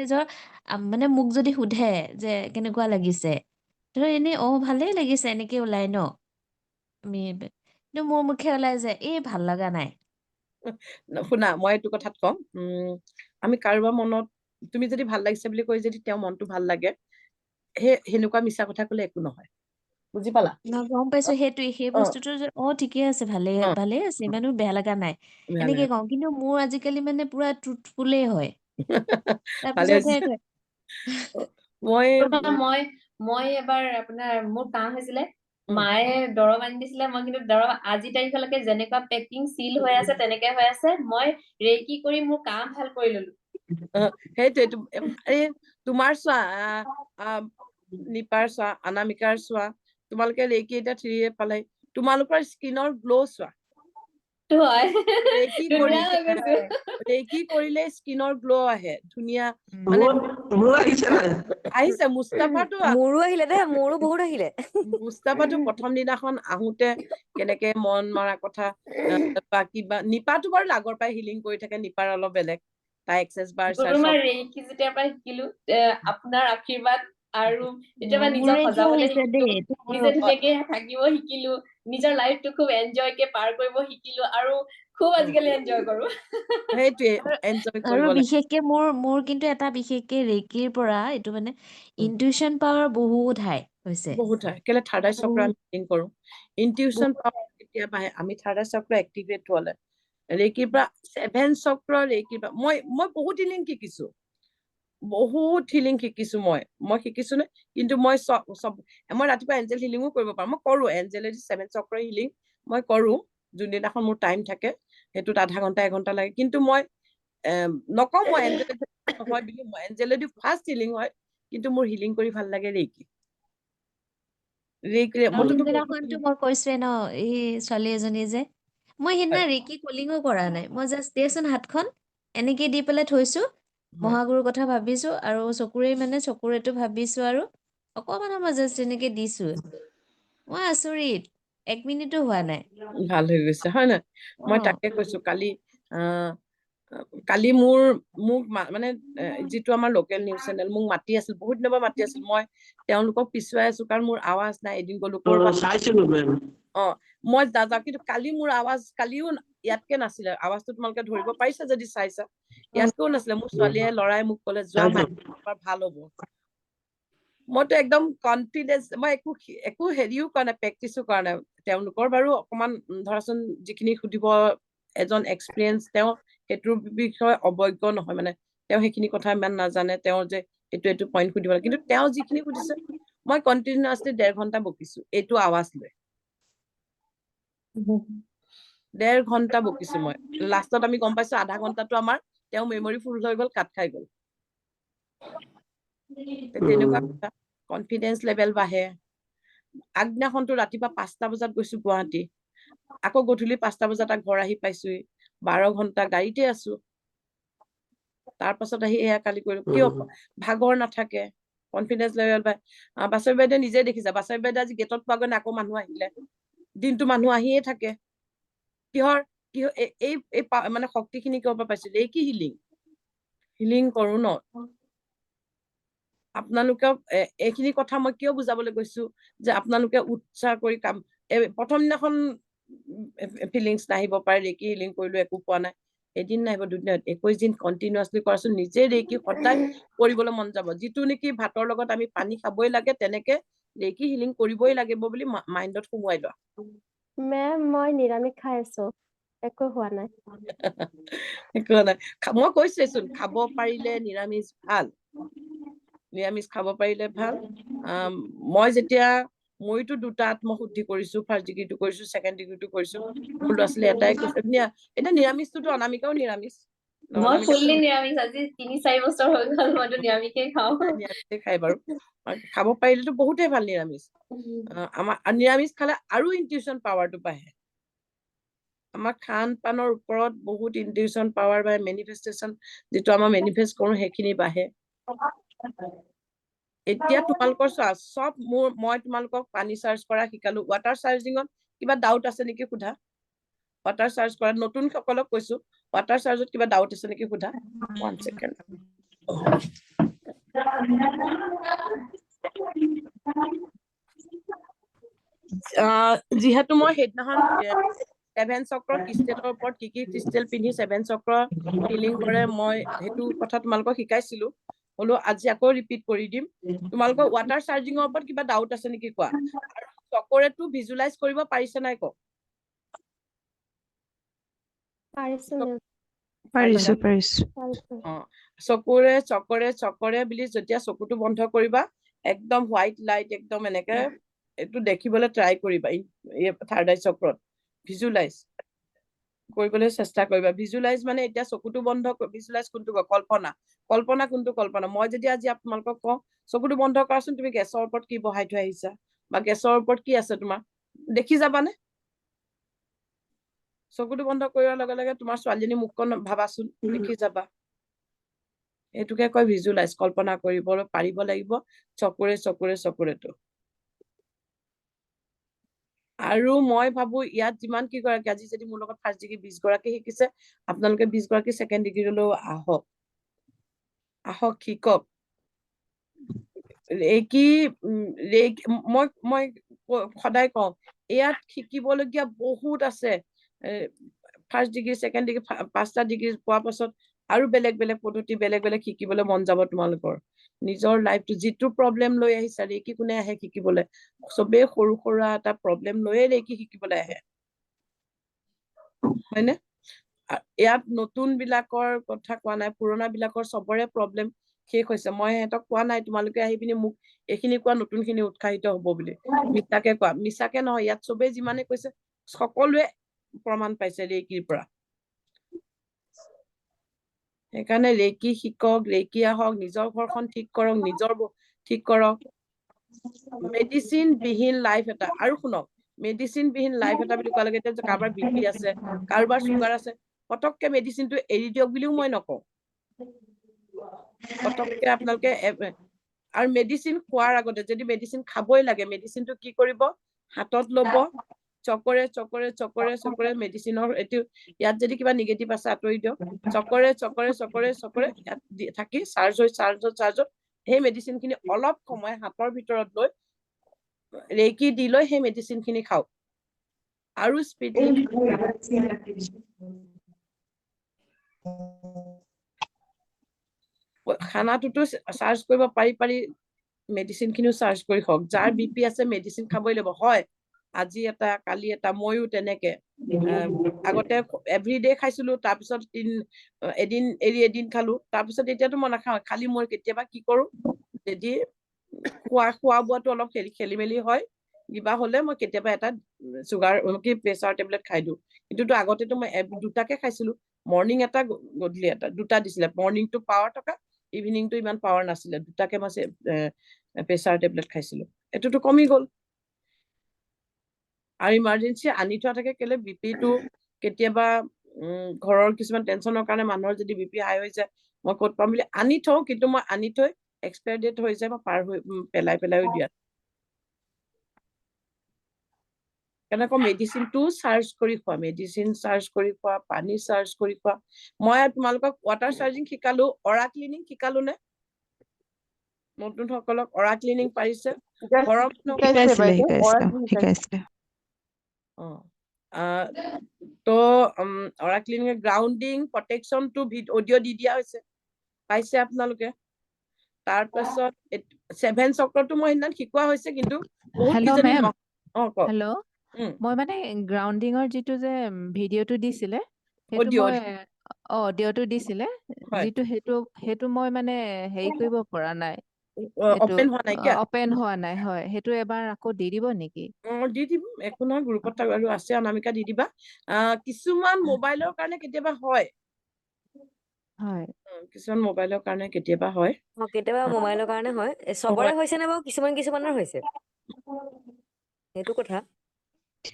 মানে মোক যদি সোধে যে কেনেকুৱা লাগিছে ধৰ এনেই ভালেই লাগিছে এনেকে ওলাই ন আমি কিন্তু মোৰ মুখে ওলাই যে এই ভাল লগা নাই শুনা মই এইটো কথাত কম আমি কাৰোবাৰ মনত তুমি যদি ভাল লাগিছে বুলি কৈ যদি তেওঁৰ মনটো ভাল লাগে সেনেকুৱা মিছা কথা কলে একো নহয়। বুজি পালা? গম পাইছো সেইটোৱে সেই অ বস্তুটো যে ঠিকে আছে ভালে অ ভালে আছে ইমানো বেয়া লগা নাই বেয়া এনেকে লাগে। কওঁ কিন্তু মোৰ আজিকালি মানে পুৰা ট্ৰুথফুলেই হয় ভালে তাৰপিছতহে হৈছে। কয় মই মই মই এবাৰ আপোনাৰ মোৰ কাহ হৈছিলে উম, মায়ে দৰৱ আনি দিছিলে মই কিন্তু দৰৱ আজি তাৰিখলৈকে যেনেকুৱা পেকিং চিল হৈ আছে তেনেকে হৈ আছে মই ৰেকি কৰি মোৰ কাহ ভাল কৰি ললো। সেইটোৱেটো এই তোমাৰ চোৱা নিপাৰ চোৱা অনামিকাৰ চোৱা তোমালোকে ৰেকি এটা 3 পালে তোমালোকৰ স্কিনৰ গ্লো চোৱা হয় ৰেকি ধুনীয়া হৈ কৰিলে গৈছো। ৰেকি কৰিলে স্কিনৰ গ্লো আহে ধুনীয়া মানে মোৰ আহিছে নাই? আহিছে মুস্তাফাটো মোৰো আহিলে দেই, মোৰো বহুত আহিলে। মুস্তাফাটো প্ৰথম দিনাখন আহোতে কেনেকে মন মৰা কথা বা কিবা নিপাটো বাৰু আগৰ পৰাই হিলিং কৰি থাকে নিপাৰ অলপ বেলেগ তাই এক্সেছ বাৰ চাৰ গুৰুমা চব ৰেকি যেতিয়াৰ পৰা শিকিলো আপোনাৰ আশীৰ্বাদ আৰু যেতিয়াৰ পৰা মোৰ নিজক এইটো সজাবলৈ হৈছে শিকিলো দেই এইটো মোৰ নিজে ধুনীয়াকে থাকিব শিকিলো নিজৰ লাইফটো খুব এনজয় কে পাৰ কৰিব শিকিলো আৰু খুব আজিকালি এনজয় কৰো। সেইটোৱে এনজয় আৰু কৰিব লাগে বিশেষকে মোৰ কিন্তু এটা বিশেষকে ৰেকিৰ পৰা এইটো মানে ইনটিউচন পাৱাৰ বহুত হাই হৈছে বহুত হয় কেলে থাৰ্ড আই চক্ৰ বহুত আমি হিলিং কৰো ইনটিউচন বহুত পাৱাৰ কেতিয়াবা আহে আমি থাৰ্ড আই চক্ৰ এক্টিভেট হলে ৰেকিৰ পৰা 7 চক্ৰ ৰেকিৰ পৰা মই বহুত হিলিং শিকিছো মই শিকিছো নে কিন্তু মই মই ৰাতিপুৱা এঞ্জেল হিলিঙো কৰিব পাৰো মই কৰো এঞ্জেলেদি 7 চক্ৰ হিলিং মই কৰো যোনদিনাখন মোৰ টাইম থাকে সেইটোত আধা ঘন্টা 1 ঘন্টা লাগে কিন্তু মই নকওঁ মই এঞ্জেলেদি নহয় বুলি মই এঞ্জেলেদি ফাৰ্ষ্ট হিলিং হয় কিন্তু মোৰ হিলিং কৰি ভাল লাগে ৰেকি মইতো সেইদিনাখনতো মই কৈছোৱে ন এই ছোৱালী এজনী যে মই সেইদিনা ৰেকি কলিঙো কৰা নাই মই জাষ্ট দেচোন হাতখন এনেকে দি পেলাই থৈছো মহাগুৰুৰ কথা ভাবিছো আৰু চকুৰেটো ভাবিছো আৰু অকমান সময় জাষ্ট এনেকে দিছো মই আচৰিত 1 মিনিটো হোৱা নাই ভাল হৈ গৈছে হয় নাই অ মই তাকে কৈছো কালি মোক মানে যিটো আমাৰ লোকেল নিউজ চেনেল মোক মাতি আছিল বহুত দিনৰ পৰা মাতি আছিল মই তেওঁলোকক পিছুৱাই আছো কাৰণ মোৰ আৱাজ নাই এদিন গলো কৰবাত চাইছিলো মেম। মই দাদা কিন্তু কালি মোৰ আৱাজ কালিও ইয়াতকে নাছিলে আৱাজটো তোমালোকে ধৰিব পাৰিছা যদি চাইছা ইয়াতকেও নাছিলে মোৰ ছোৱালীয়ে ল'ৰাই মোক কলে যোৱা মাই ভাল হ'ব মইতো একদম কনফিডেন্স মই একো হেৰিও কৰা নাই প্ৰেক্টিচো কৰা নাই তেওঁলোকৰ বাৰু অকমান ধৰাচোন যিখিনি সুধিব এজন এক্সপিৰিয়েঞ্চ তেওঁ সেইটোৰ বিষয়ে অৱজ্ঞ নহয় মানে তেওঁ সেইখিনি কথা ইমান নাজানে তেওঁ যে এইটো পইণ্ট সুধিব লাগে কিন্তু তেওঁ যিখিনি সুধিছে মই কণ্টিনিউৱাছলি 1.5 ঘন্টা বকিছো এইটো আৱাজ লৈ 1.5 ঘন্টা বকিছো মই লাষ্টত আমি গম পাইছো আধা ঘন্টাটো আমাৰ তেওঁ মেমৰি ফুল হৈ গল কাট খাই গল তেনেকুৱা কথা কনফিডেন্স লেভেল বাঢ়ে আগদিনাখনতো ৰাতিপুৱা 5টা বজাত গৈছো গুৱাহাটী আকৌ গধূলি 5টা বজাত ঘৰ আহি পাইছোহি 12 ঘন্টা গাড়ীতে আছো তাৰ পাছত আহি এয়া কালি কৰিলো কিয় ভাগৰ নাথাকে কনফিডেন্স লেভেল বাঢ়ে বাছৰ বাইদেউ নিজে দেখিছা বাছৰ বাইদেউ আজি গেটত পোৱাগৈ আকৌ মানুহ আহিলে দিনটো মানুহ আহিয়ে থাকে কিহৰ এই মানে শক্তিখিনি কিহৰ পৰা পাইছিলো এই কি হিলিং কৰো ন আপোনালোকক এইখিনি কথা মই কিয় বুজাবলৈ গৈছো যে আপোনালোকে উৎসাহ কৰি কাম প্ৰথম দিনাখন ফিলিংছ নাহিব পাৰে ৰেকি হিলিং কৰিলো একো পোৱা নাই এদিন নাহিব দুদিন 21 দিন কণ্টিনিউৱাছলি কৰাচোন নিজে ৰেকি সদায় কৰিবলৈ মন যাব যিটো নেকি ভাতৰ লগত আমি পানী খাবই লাগে তেনেকে ৰেকি হিলিং কৰিবই লাগিব বুলি মাইণ্ডত সোমোৱাই লোৱা মেম মই নিৰামিষ খাই আছো একো হোৱা নাই একো নাই মই কৈছোৱেচোন খাব পাৰিলে নিৰামিষ ভাল নিৰামিষ খাব পাৰিলে ভাল মই যেতিয়া মইতো 2টা আত্মশুদ্ধি কৰিছো, ফাৰ্ষ্ট ডিগ্ৰীটো কৰিছো, ছেকেণ্ড ডিগ্ৰীটো কৰিছো। মোৰ ল'ৰা ছোৱালী এটাই কৈছে এতিয়া নিৰামিষটোতো অনামিকাও নিৰামিষ। মই ফুললি নিৰামিষ, আজি 3-4 বছৰ হৈ গ'ল মইতো নিৰামিষেই খাওঁ। নিৰামিষে খাই বাৰু, খাব পাৰিলেতো বহুতেই ভাল নিৰামিষ। আমাৰ নিৰামিষ খালে আৰু ইনটিউচন পাৱাৰটো বাঢ়ে। আমাৰ খান পানৰ ওপৰত বহুত ইনটিউচন পাৱাৰ বা মেনিফেষ্টেশ্যন যিটো আমাৰ মেনিফেষ্ট কৰো সেইখিনি বাঢ়ে। এতিয়া তোমালোকৰ চোৱা চব মই তোমালোকক পানী চাৰ্জ কৰা শিকালো। ৱাটাৰ চাৰ্জিঙত কিবা ডাউট আছে নেকি সোধা? ৱাটাৰ চাৰ্জ কৰা নতুন সকলক কৈছো, ৱাটাৰ চাৰ্জত কিবা ডাউট আছে নেকি সোধা? 1 ছেকেণ্ড। যিহেতু মই সেইদিনাখন 7 চক্ৰ ক্ৰিষ্টেলৰ ওপৰত কি ক্ৰিষ্টেল পিন্ধি 7 চক্ৰ হিলিং কৰে মই সেইটো কথা তোমালোকক শিকাইছিলো। হলো আজি আকৌ ৰিপিট কৰি দিম। তোমালোকৰ ৱাটাৰ চাৰ্জিঙৰ ওপৰত কিবা ডাউট আছে নেকি কোৱা? আৰু চকৰেটো ভিজুৱেলাইজ কৰিব পাৰিছে নাই কওক? পাৰিছো চকৰে বুলি যেতিয়া চকুটো বন্ধ কৰিবা, একদম হোৱাইট লাইট একদম এনেকে এইটো দেখিবলৈ ট্ৰাই কৰিবা। থাৰ্ড আই চক্ৰত ভিজুৱেলাইজ কৰিবলৈ চেষ্টা কৰিবা। ভিজুৱেলাইজ মানে এতিয়া চকুটো বন্ধ, ভিজুৱেলাইজ কোনটো কয়? কল্পনা কোনটো কল্পনা? মই যদি আজি আপোনালোকক কওঁ চকুটো বন্ধ কৰাচোন, তুমি গেছৰ ওপৰত কি বহাই থৈ আহিছা বা গেছৰ ওপৰত কি আছে তোমাৰ দেখি যাবানে? চকুটো বন্ধ কৰাৰ লগে লগে তোমাৰ ছোৱালীজনী মুখখন ভাবাচোন, দেখি যাবা। এইটোকে কয় ভিজুৱেলাইজ, কল্পনা কৰিব পাৰিব লাগিব চকুৰেটো। আৰু মই ভাবো ইয়াত যিমান কি গৰাকী আজি যদি মোৰ লগত ফাৰ্ষ্ট ডিগ্ৰী 20 গৰাকী শিকিছে, আপোনালোকে 20 গৰাকী ছেকেণ্ড ডিগ্ৰীলৈও আহক শিকক। মই সদায় কওঁ ইয়াত শিকিবলগীয়া বহুত আছে। ফাৰ্ষ্ট ডিগ্ৰী ছেকেণ্ড ডিগ্ৰী 5টা ডিগ্ৰী পোৱাৰ পাছত আৰু বেলেগ বেলেগ পদ্ধতি বেলেগ বেলেগ শিকিবলৈ মন যাব তোমালোকৰ। নিজৰ লাইফটো যিটো প্ৰব্লেম লৈ আহিছা, ৰেকি কোনে আহে শিকিবলৈ? চবেই সৰু সুৰা এটা প্ৰব্লেম লৈয়ে ৰেকি শিকিবলৈ আহে, হয়নে? ইয়াত নতুন বিলাকৰ কথা কোৱা নাই, পুৰণা বিলাকৰ চবৰে প্ৰব্লেম শেষ হৈছে। মই সিহঁতক কোৱা নাই তোমালোকে আহি পিনি মোক এইখিনি কোৱা, নতুন খিনি উৎসাহিত হব বুলি। মিছাকে কোৱা, মিছাকে নহয়। ইয়াত চবেই যিমানে কৈছে সকলোৱে প্ৰমাণ পাইছে ৰেকিৰ পৰা। সেইকাৰণে ৰেকি শিকক, ৰেকি আহক, নিজৰ ঘৰখন ঠিক কৰক, ঠিক কৰক। মেডিচিন বিহীন লাইফ এটা। আৰু শুনক, মেডিচিন বিহীন লাইফ এটা বুলি কোৱালৈকে এতিয়া কাৰোবাৰ BP আছে, কাৰোবাৰ চুগাৰ আছে, পটককে মেডিচিনটো এৰি দিয়ক বুলিও মই নকওঁ। পটককে আপোনালোকে আৰু মেডিচিন খোৱাৰ আগতে যদি মেডিচিন খাবই লাগে, মেডিচিনটো কি কৰিব? হাতত ল'ব, চকৰে মেডিচিনৰ এইটো ইয়াত যদি কিবা নিগেটিভ আছে আঁতৰি দিয়ক। চকৰে ইয়াত থাকি চাৰ্জত সেই মেডিচিন খিনি অলপ সময় হাতৰ ভিতৰত লৈ ৰেকি দি লৈ সেই মেডিচিন খিনি খাওক। আৰু স্পীডলি খানাটোতো চাৰ্জ কৰিব পাৰি, মেডিচিন খিনিও চাৰ্জ কৰি খাওক। যাৰ BP আছে মেডিচিন খাবই লাগিব। হয়, আজি এটা কালি এটা, ময়ো তেনেকে আগতে এভৰিডে খাইছিলো, তাৰপিছত এদিন এৰি এদিন খালো, তাৰপিছত এতিয়াতো মই নাখাওঁ। খালি মই কেতিয়াবা কি কৰো, যদি খোৱা বোৱাটো অলপ খেলি মেলি হয়, কিবা হলে মই কেতিয়াবা এটা চুগাৰ প্ৰেচাৰ টেবলেট খাই দিওঁ। কিন্তু আগতেতো মই 2টাকে খাইছিলো, মৰ্ণিং এটা গধূলি এটা, 2টা দিছিলে। মৰ্ণিংটো পাৱাৰ থকা, ইভিনিংটো ইমান পাৱাৰ নাছিলে। 2টাকে মই প্ৰেচাৰ টেবলেট খাইছিলো, এইটোতো কমি গ'ল। আৰু ইমাৰ্জেঞ্চি আনি থোৱা থাকে কেলে, BPটো কেতিয়াবা ঘৰৰ কিছুমান টেনচনৰ কাৰণে মানুহৰ যদি BP হাই হৈ যায়, মই ক'ত পাম বুলি আনি থওঁ। কিন্তু মই আনি থৈ এক্সপায়াৰ ডেট হৈ যায়, মই পাৰ হৈ পেলাইও দিয়া। কেনেকৈ মেডিচিনটো চাৰ্জ কৰি খোৱা, পানী চাৰ্জ কৰি খোৱা। মই তোমালোকক ৱাটাৰ চাৰ্জিং শিকালো, অৰা ক্লিনিং শিকালো নে? নতুন সকলক অৰা ক্লিনিং পাৰিছে? শিকাইছিলে। অৰা ক্লিনিং গ্ৰাউণ্ডিং প্ৰটেকচনটো অডিঅ' দি দিয়া হৈছে, পাইছে আপোনালোকে? তাৰপাছত 7 চক্ৰটো মই সেইদিনা শিকোৱা হৈছে, কিন্তু বহুত কিজনী কওক। হেল্ল', মই মানে গ্ৰাউণ্ডিঙৰ যিটো যে ভিডিঅ'টো দিছিলে, সেইটো অডিঅ' মই অডিঅ'টো দিছিলে, হয়। যিটো সেইটো মই মানে হেৰি কৰিব পৰা নাই, সেইটো অপেন হোৱা নাই কিয়? অপেন হোৱা নাই, হয়, সেইটো এবাৰ আকৌ দি দিব নেকি? দি দিম, একো নহয়, গ্ৰুপত আৰু আছে, অনামিকা দি দিবা। কিছুমান মোবাইলৰ কাৰণে কেতিয়াবা হয়, হয়। কিছুমান মোবাইলৰ কাৰণে কেতিয়াবা হয়। কেতিয়াবা মোবাইলৰ কাৰণে হয়। চবৰে হৈছে নে বাৰু? কিছুমানৰ হৈছে সেইটো কথা।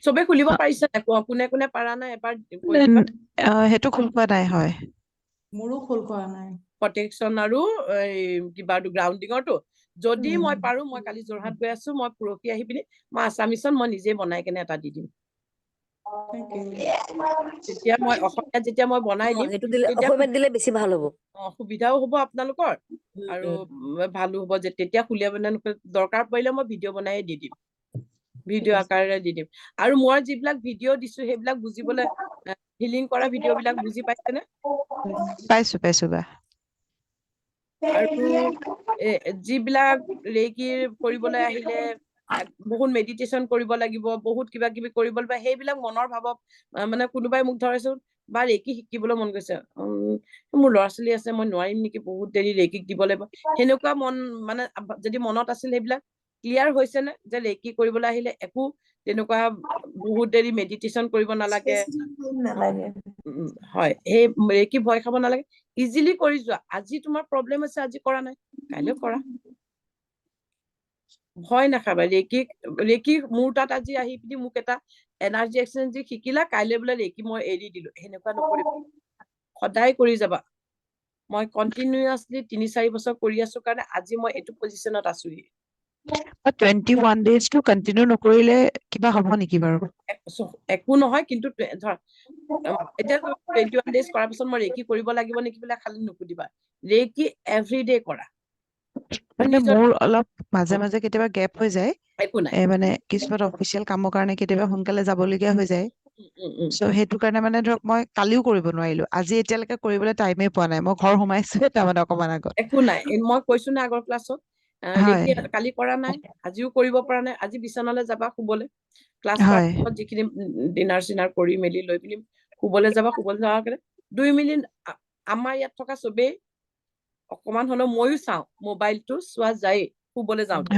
চবে খুলিব পাৰিছে নাই? কোনে কোনে পাৰা নাই এবাৰ কৈ দিবা। সেইটো খোল খোৱা নাই, হয়। মোৰো খোল কৰা নাই। প্ৰটেকশ্যন আৰু কিবা গ্ৰাউণ্ডিঙৰটো যদি মই পাৰো, মই কালি যোৰহাট গৈ আছো, মই পৰহি আহি পিনি মই আছামিছত মই নিজে বনাই কেনে এটা দি দিম। তেতিয়া মই অসমীয়াত যেতিয়া মই বনাই দিম, সেইটো দিলে তেতিয়া অসমীয়াত দিলে বেছি ভাল হ'ব। সুবিধাও হ'ব আপোনালোকৰ আৰু ভালো হ'ব, যে তেতিয়া খুলিয়াব দৰকাৰ পৰিলে মই ভিডিঅ' বনাই দি দিম, ভিডিঅ' আকাৰেৰে দি দিম। আৰু মই যিবিলাক ভিডিঅ' দিছো সেইবিলাক বুজিবলৈ, হিলিং কৰা ভিডিঅ' বিলাক বুজি পাইছেনে? পাইছো বা। আৰু যিবিলাক ৰেকিৰ কৰিবলৈ আহিলে বহুত মেডিটেশ্যন কৰিব লাগিব, বহুত কিবা কিবি কৰিব লাগিব, সেইবিলাক মনৰ ভাৱক মানে কোনোবাই মোক ধৰেচোন বা ৰেকি শিকিবলৈ মন গৈছে, মোৰ ল'ৰা ছোৱালী আছে, মই নোৱাৰিম নেকি, বহুত দেৰি ৰেকিক দিব লাগিব, সেনেকুৱা মন মানে যদি মনত আছিল, সেইবিলাক ক্লিয়াৰ হৈছে নে? যে ৰেকি কৰিবলৈ আহিলে একো তেনেকুৱা বহুত দেৰি মেডিটেশ্যন কৰিব নালাগে, হয়, সেই ৰেকি ভয় খাব নালাগে, ইজিলি কৰি যোৱা। আজি তোমাৰ প্ৰব্লেম আছে, আজি কৰা নাই, কাইলৈ কৰা। ভয় নাখাবা। ৰেকি মোৰ তাত আজি আহি পিনি মোক এটা এনাৰ্জি এক্সচেঞ্জ শিকিলা, কাইলৈ বোলে ৰেকি মই এৰি দিলো, সেনেকুৱা নকৰিবা, সদায় কৰি যাবা। মই কণ্টিনিউৱাছলি 3-4 বছৰ কৰি আছো কাৰণে আজি মই এইটো পজিশ্যনত আছোহি। 21 ডেজটো কণ্টিনিউ নকৰিলে কিবা হ'ব নেকি বাৰু? একো নহয়, কিন্তু ধৰ এতিয়া 21 ডেজ কৰাৰ পিছত মই ৰেকি কৰিব লাগিব নেকি বোলে খালি নুসুধিবা, ৰেকি এভৰিডে কৰা। মানে মোৰ অলপ মাজে মাজে কেতিয়াবা গেপ হৈ যায়, একো নাই, মানে কিছুমান অফিচিয়েল কামৰ কাৰণে কেতিয়াবা সোনকালে যাবলগীয়া হৈ যায়। চ' সেইটো কাৰণে মানে ধৰক মই কালিও কৰিব নোৱাৰিলো, আজি এতিয়ালৈকে কৰিবলৈ টাইমে পোৱা নাই, মই ঘৰ সোমাইছোহে তাৰমানে অকমান আগত। একো নাই, মই কৈছো না আগৰ ক্লাছত, ৰেকি কালি কৰা নাই, আজিও কৰিব পৰা নাই, আজি বিচনালৈ যাবা শুবলৈ, ক্লাছ কৰাৰ পিছত যিখিনি ডিনাৰ চিনাৰ কৰি মেলি লৈ পিনি শুবলৈ যাবা, শুবলৈ যোৱাৰ কাৰণে 2 মিনিট, আমাৰ ইয়াত থকা চবেই অকমান হলেও, ময়ো চাওঁ, মোবাইলটো চোৱা যায়েই শুবলৈ যাওঁতে,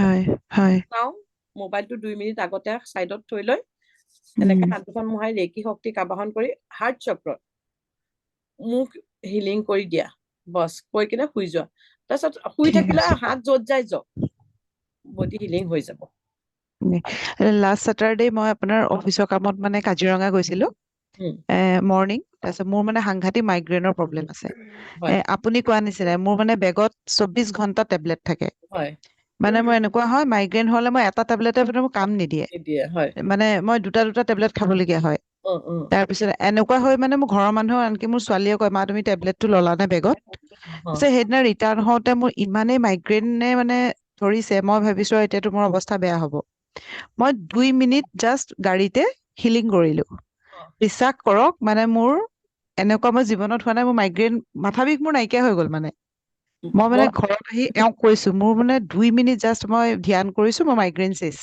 চাওঁ মোবাইলটো 2 মিনিট আগতে চাইডত থৈ লৈ এনেকে হাত দুখন মোহাৰি ৰেকি শক্তি কাবাহন কৰি হাৰ্ট চক্ৰত মোক হিলিং কৰি দিয়া, বছ কৈ কিনে শুই যোৱা। তাৰপিছত শুই থাকিলে হাত য'ত যায় যাওক, বডি হিলিং হৈ যাব। লাষ্ট ছেটাৰডে মই আপোনাৰ অফিচৰ কামত মানে কাজিৰঙা গৈছিলো, মৰ্ণিং। তাৰপিছত মোৰ মানে সাংঘাতিক মাইগ্ৰেইনৰ প্ৰব্লেম আছে। আপুনি কোৱা নিচিনাই মোৰ মানে বেগত 24 ঘণ্টা টেবলেট থাকে। মানে মই এনেকুৱা হয়, মাইগ্ৰেইন হলে মই এটা টেবলেটে মোৰ কাম নিদিয়ে, মানে মই দুটা টেবলেট খাবলগীয়া হয়। তাৰপিছত এনেকুৱা হয়, মানে মোৰ ঘৰৰ মানুহ, আনকি মোৰ ছোৱালীয়ে কয়, মা তুমি টেবলেটটো ললা নে বেগত? সেইদিনা ৰিটাৰ্ণ হওঁতে মোৰ ইমানেই মাইগ্ৰেইনে মানে ধৰিছে, মই ভাবিছো এতিয়াতো মোৰ অৱস্থা বেয়া হ'ব। মই 2 মিনিট জাষ্ট গাড়ীতে হিলিং কৰিলো, বিশ্বাস কৰক, মানে মোৰ এনেকুৱা মই জীৱনত হোৱা নাই, মোৰ মাইগ্ৰেইন, মাথা বিষ মোৰ নাইকিয়া হৈ গ'ল। মানে মই মানে ঘৰত আহি এওঁক কৈছো, মোৰ মানে 2 মিনিট জাষ্ট মই ধ্যান কৰিছো, মই মাইগ্ৰেইন চেছ,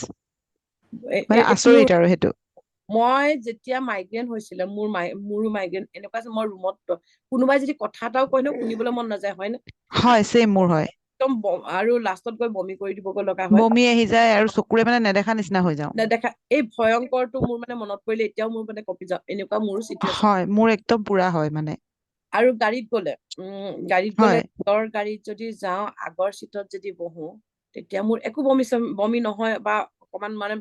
মানে আচৰিত আৰু সেইটো। মই যেতিয়া মাইগ্ৰেইন হৈছিলে, মোৰো মাইগ্ৰেইন এনেকুৱা আছে, মই ৰুমত কোনোবাই যদি কথা এটাও কয় ন, শুনিবলৈ মন নাযায়, হয় নে? হয়, চেম মোৰ হয়। একদম, আৰু লাষ্টত গৈ বমি কৰি দিবগৈ লগা হয়, বমি আহি যায় আৰু চকুৰে মানে নেদেখা নিচিনা হৈ যাওঁ। নেদেখা, এই ভয়ংকৰটো মোৰ মানে মনত পৰিলে এতিয়াও মোৰ মানে কঁপি যাওঁ, এনেকুৱা মোৰো চিটুৱেশ্যন হয়, মোৰ একদম পুৰা হয় মানে। আৰু গাড়ীত গ'লে গাড়ীত যদি যাওঁ, আগৰ চিটত যদি বহো, তেতিয়া মোৰ একো বমি নহয়, বা অকমান মানে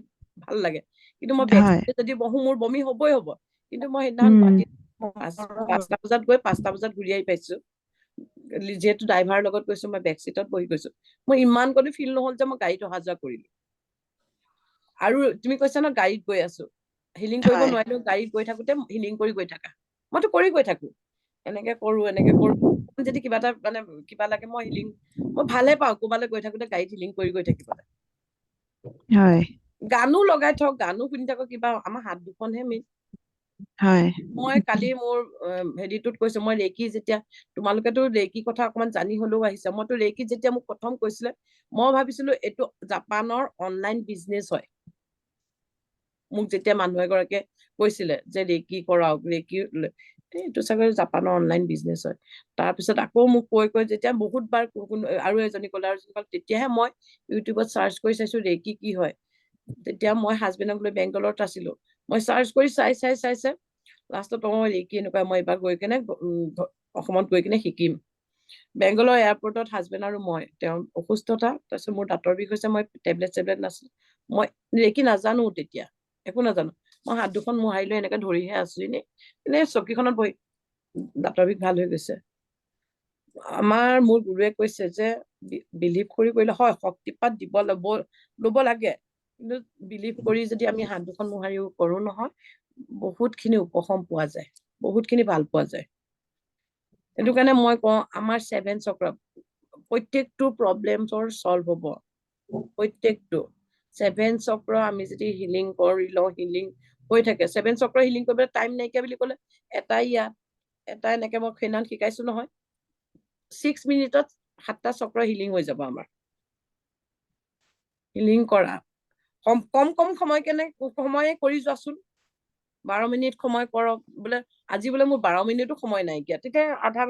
ভাল লাগে। কিন্তু মই বেক চিটত যদি বহো, মোৰ বমি হবই হব। কিন্তু মই সেইদিনাখন গুৱাহাটীত 5টা বজাত গৈ 5টা বজাত ঘূৰি আহি পাইছো, যিহেতু ড্ৰাইভাৰৰ লগত গৈছো, মই বেক চিটত বহি গৈছো, মই ইমান কোনো ফিল নহল যে মই গাড়ীত অহা যোৱা কৰিলো। আৰু তুমি কৈছা ন, গাড়ীত গৈ আছো, হিলিং কৰিব নোৱাৰিলেও গাড়ীত গৈ থাকোতে হিলিং কৰি গৈ থাকা, মইতো কৰি গৈ থাকো, এনেকে কৰো যদি কিবা এটা মানে কিবা লাগে, মই ভালে পাওঁ ক'বালৈ গৈ থাকোতে গাড়ীত হিলিং কৰি গৈ থাকিবলৈ। গানো লগাই থক, গানো শুনি থাকক, কিবা, আমাৰ হাত দুখনহে মেইন। মই কালি মোৰ হেৰিটোত কৈছো, মই ৰেকি যেতিয়া, তোমালোকেতো ৰেকি কথা অকমান জানি হলেও আহিছে, মইতো ৰেকি যেতিয়া মোক প্ৰথম কৈছিলে, মই ভাবিছিলো এইটো জাপানৰ অনলাইন বিজনেছ হয়। মোক যেতিয়া মানুহ এগৰাকীয়ে কৈছিলে যে ৰেকি কৰাওক, ৰেকি এইটো চাগৈ জাপানৰ অনলাইন বিজনেছ হয়। তাৰপিছত আকৌ মোক কৈ যেতিয়া বহুতবাৰ আৰু এজনী ক'লে তেতিয়াহে মই ইউটিউবত চাৰ্চ কৰি চাইছো ৰেকি কি হয়। তেতিয়া মই হাজবেণ্ডক লৈ বেংগলত আছিলো, মই চাৰ্চ কৰি চাই লাষ্টত ৰেকি এনেকুৱা, মই এইবাৰ গৈ কেনে অসমত গৈ কিনে শিকিম। বেংগলৰ এয়াৰপৰ্টত হাজবেণ্ড আৰু মই, তেওঁৰ অসুস্থতা, তাৰপিছত মোৰ দাঁতৰ বিষ হৈছে, মই টেবলেট নাছিল, মই ৰেকি নাজানো, তেতিয়া একো নাজানো, মই হাত দুখন মোহাৰি লৈ এনেকে ধৰিহে আছো, এনেই চকীখনত বহি দাঁতৰ বিষ ভাল হৈ গৈছে। মোৰ গুৰুৱে কৈছে যে বিলিভ কৰিলে হয়, শক্তিপাত ল'ব লাগে, কিন্তু বিলিভ কৰি যদি আমি হাত দুখন মোহাৰিও কৰো নহয়, বহুতখিনি উপশম পোৱা যায়, বহুতখিনি ভাল পোৱা যায়। সেইটো কাৰণে মই কওঁ আমাৰ 7 চক্ৰ প্ৰত্যেকটো প্ৰব্লেমছৰ চল্ভ হ'ব, প্ৰত্যেকটো 7 চক্ৰ আমি যদি হিলিং কৰি লওঁ, হিলিং হৈ থাকে। 7 চক্ৰ হিলিং কৰিবলৈ টাইম নাইকিয়া বুলি ক'লে এটা এনেকে মই সেইদিনা শিকাইছো নহয়, 6 মিনিটত 7টা চক্ৰ হিলিং হৈ যাব আমাৰ। হিলিং কৰা কম সময়ে কৰি যোৱাচোন, 12 মিনিট সময় কৰক, বোলে আজি বোলে মোৰ 12 মিনিটো সময় নাইকিয়া, তেতিয়া আধা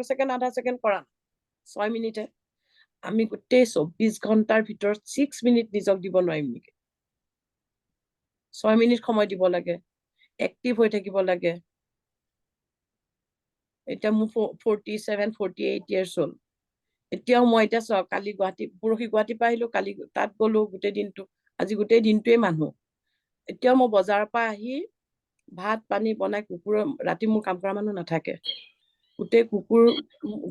ছেকেণ্ড কৰা, 6 মিনিটে। আমি গোটেই 24 ঘণ্টাৰ ভিতৰত 6 মিনিট নিজক দিব নোৱাৰিম নেকি? 6 মিনিট সময় দিব লাগে, এক্টিভ হৈ থাকিব লাগে। এতিয়া মোৰ 47-48 ইয়াৰ্ছ হ'ল, এতিয়াও মই এতিয়া চাওক, পৰহি গুৱাহাটীৰ পৰা আহিলো, কালি তাত গলো গোটেই দিনটো, আজি গোটেই দিনটোৱে মানুহ। এতিয়াও মই বজাৰৰ পৰা আহি ভাত পানী বনাই, ৰাতি মোৰ কাম কৰা মানুহ নাথাকে, গোটেই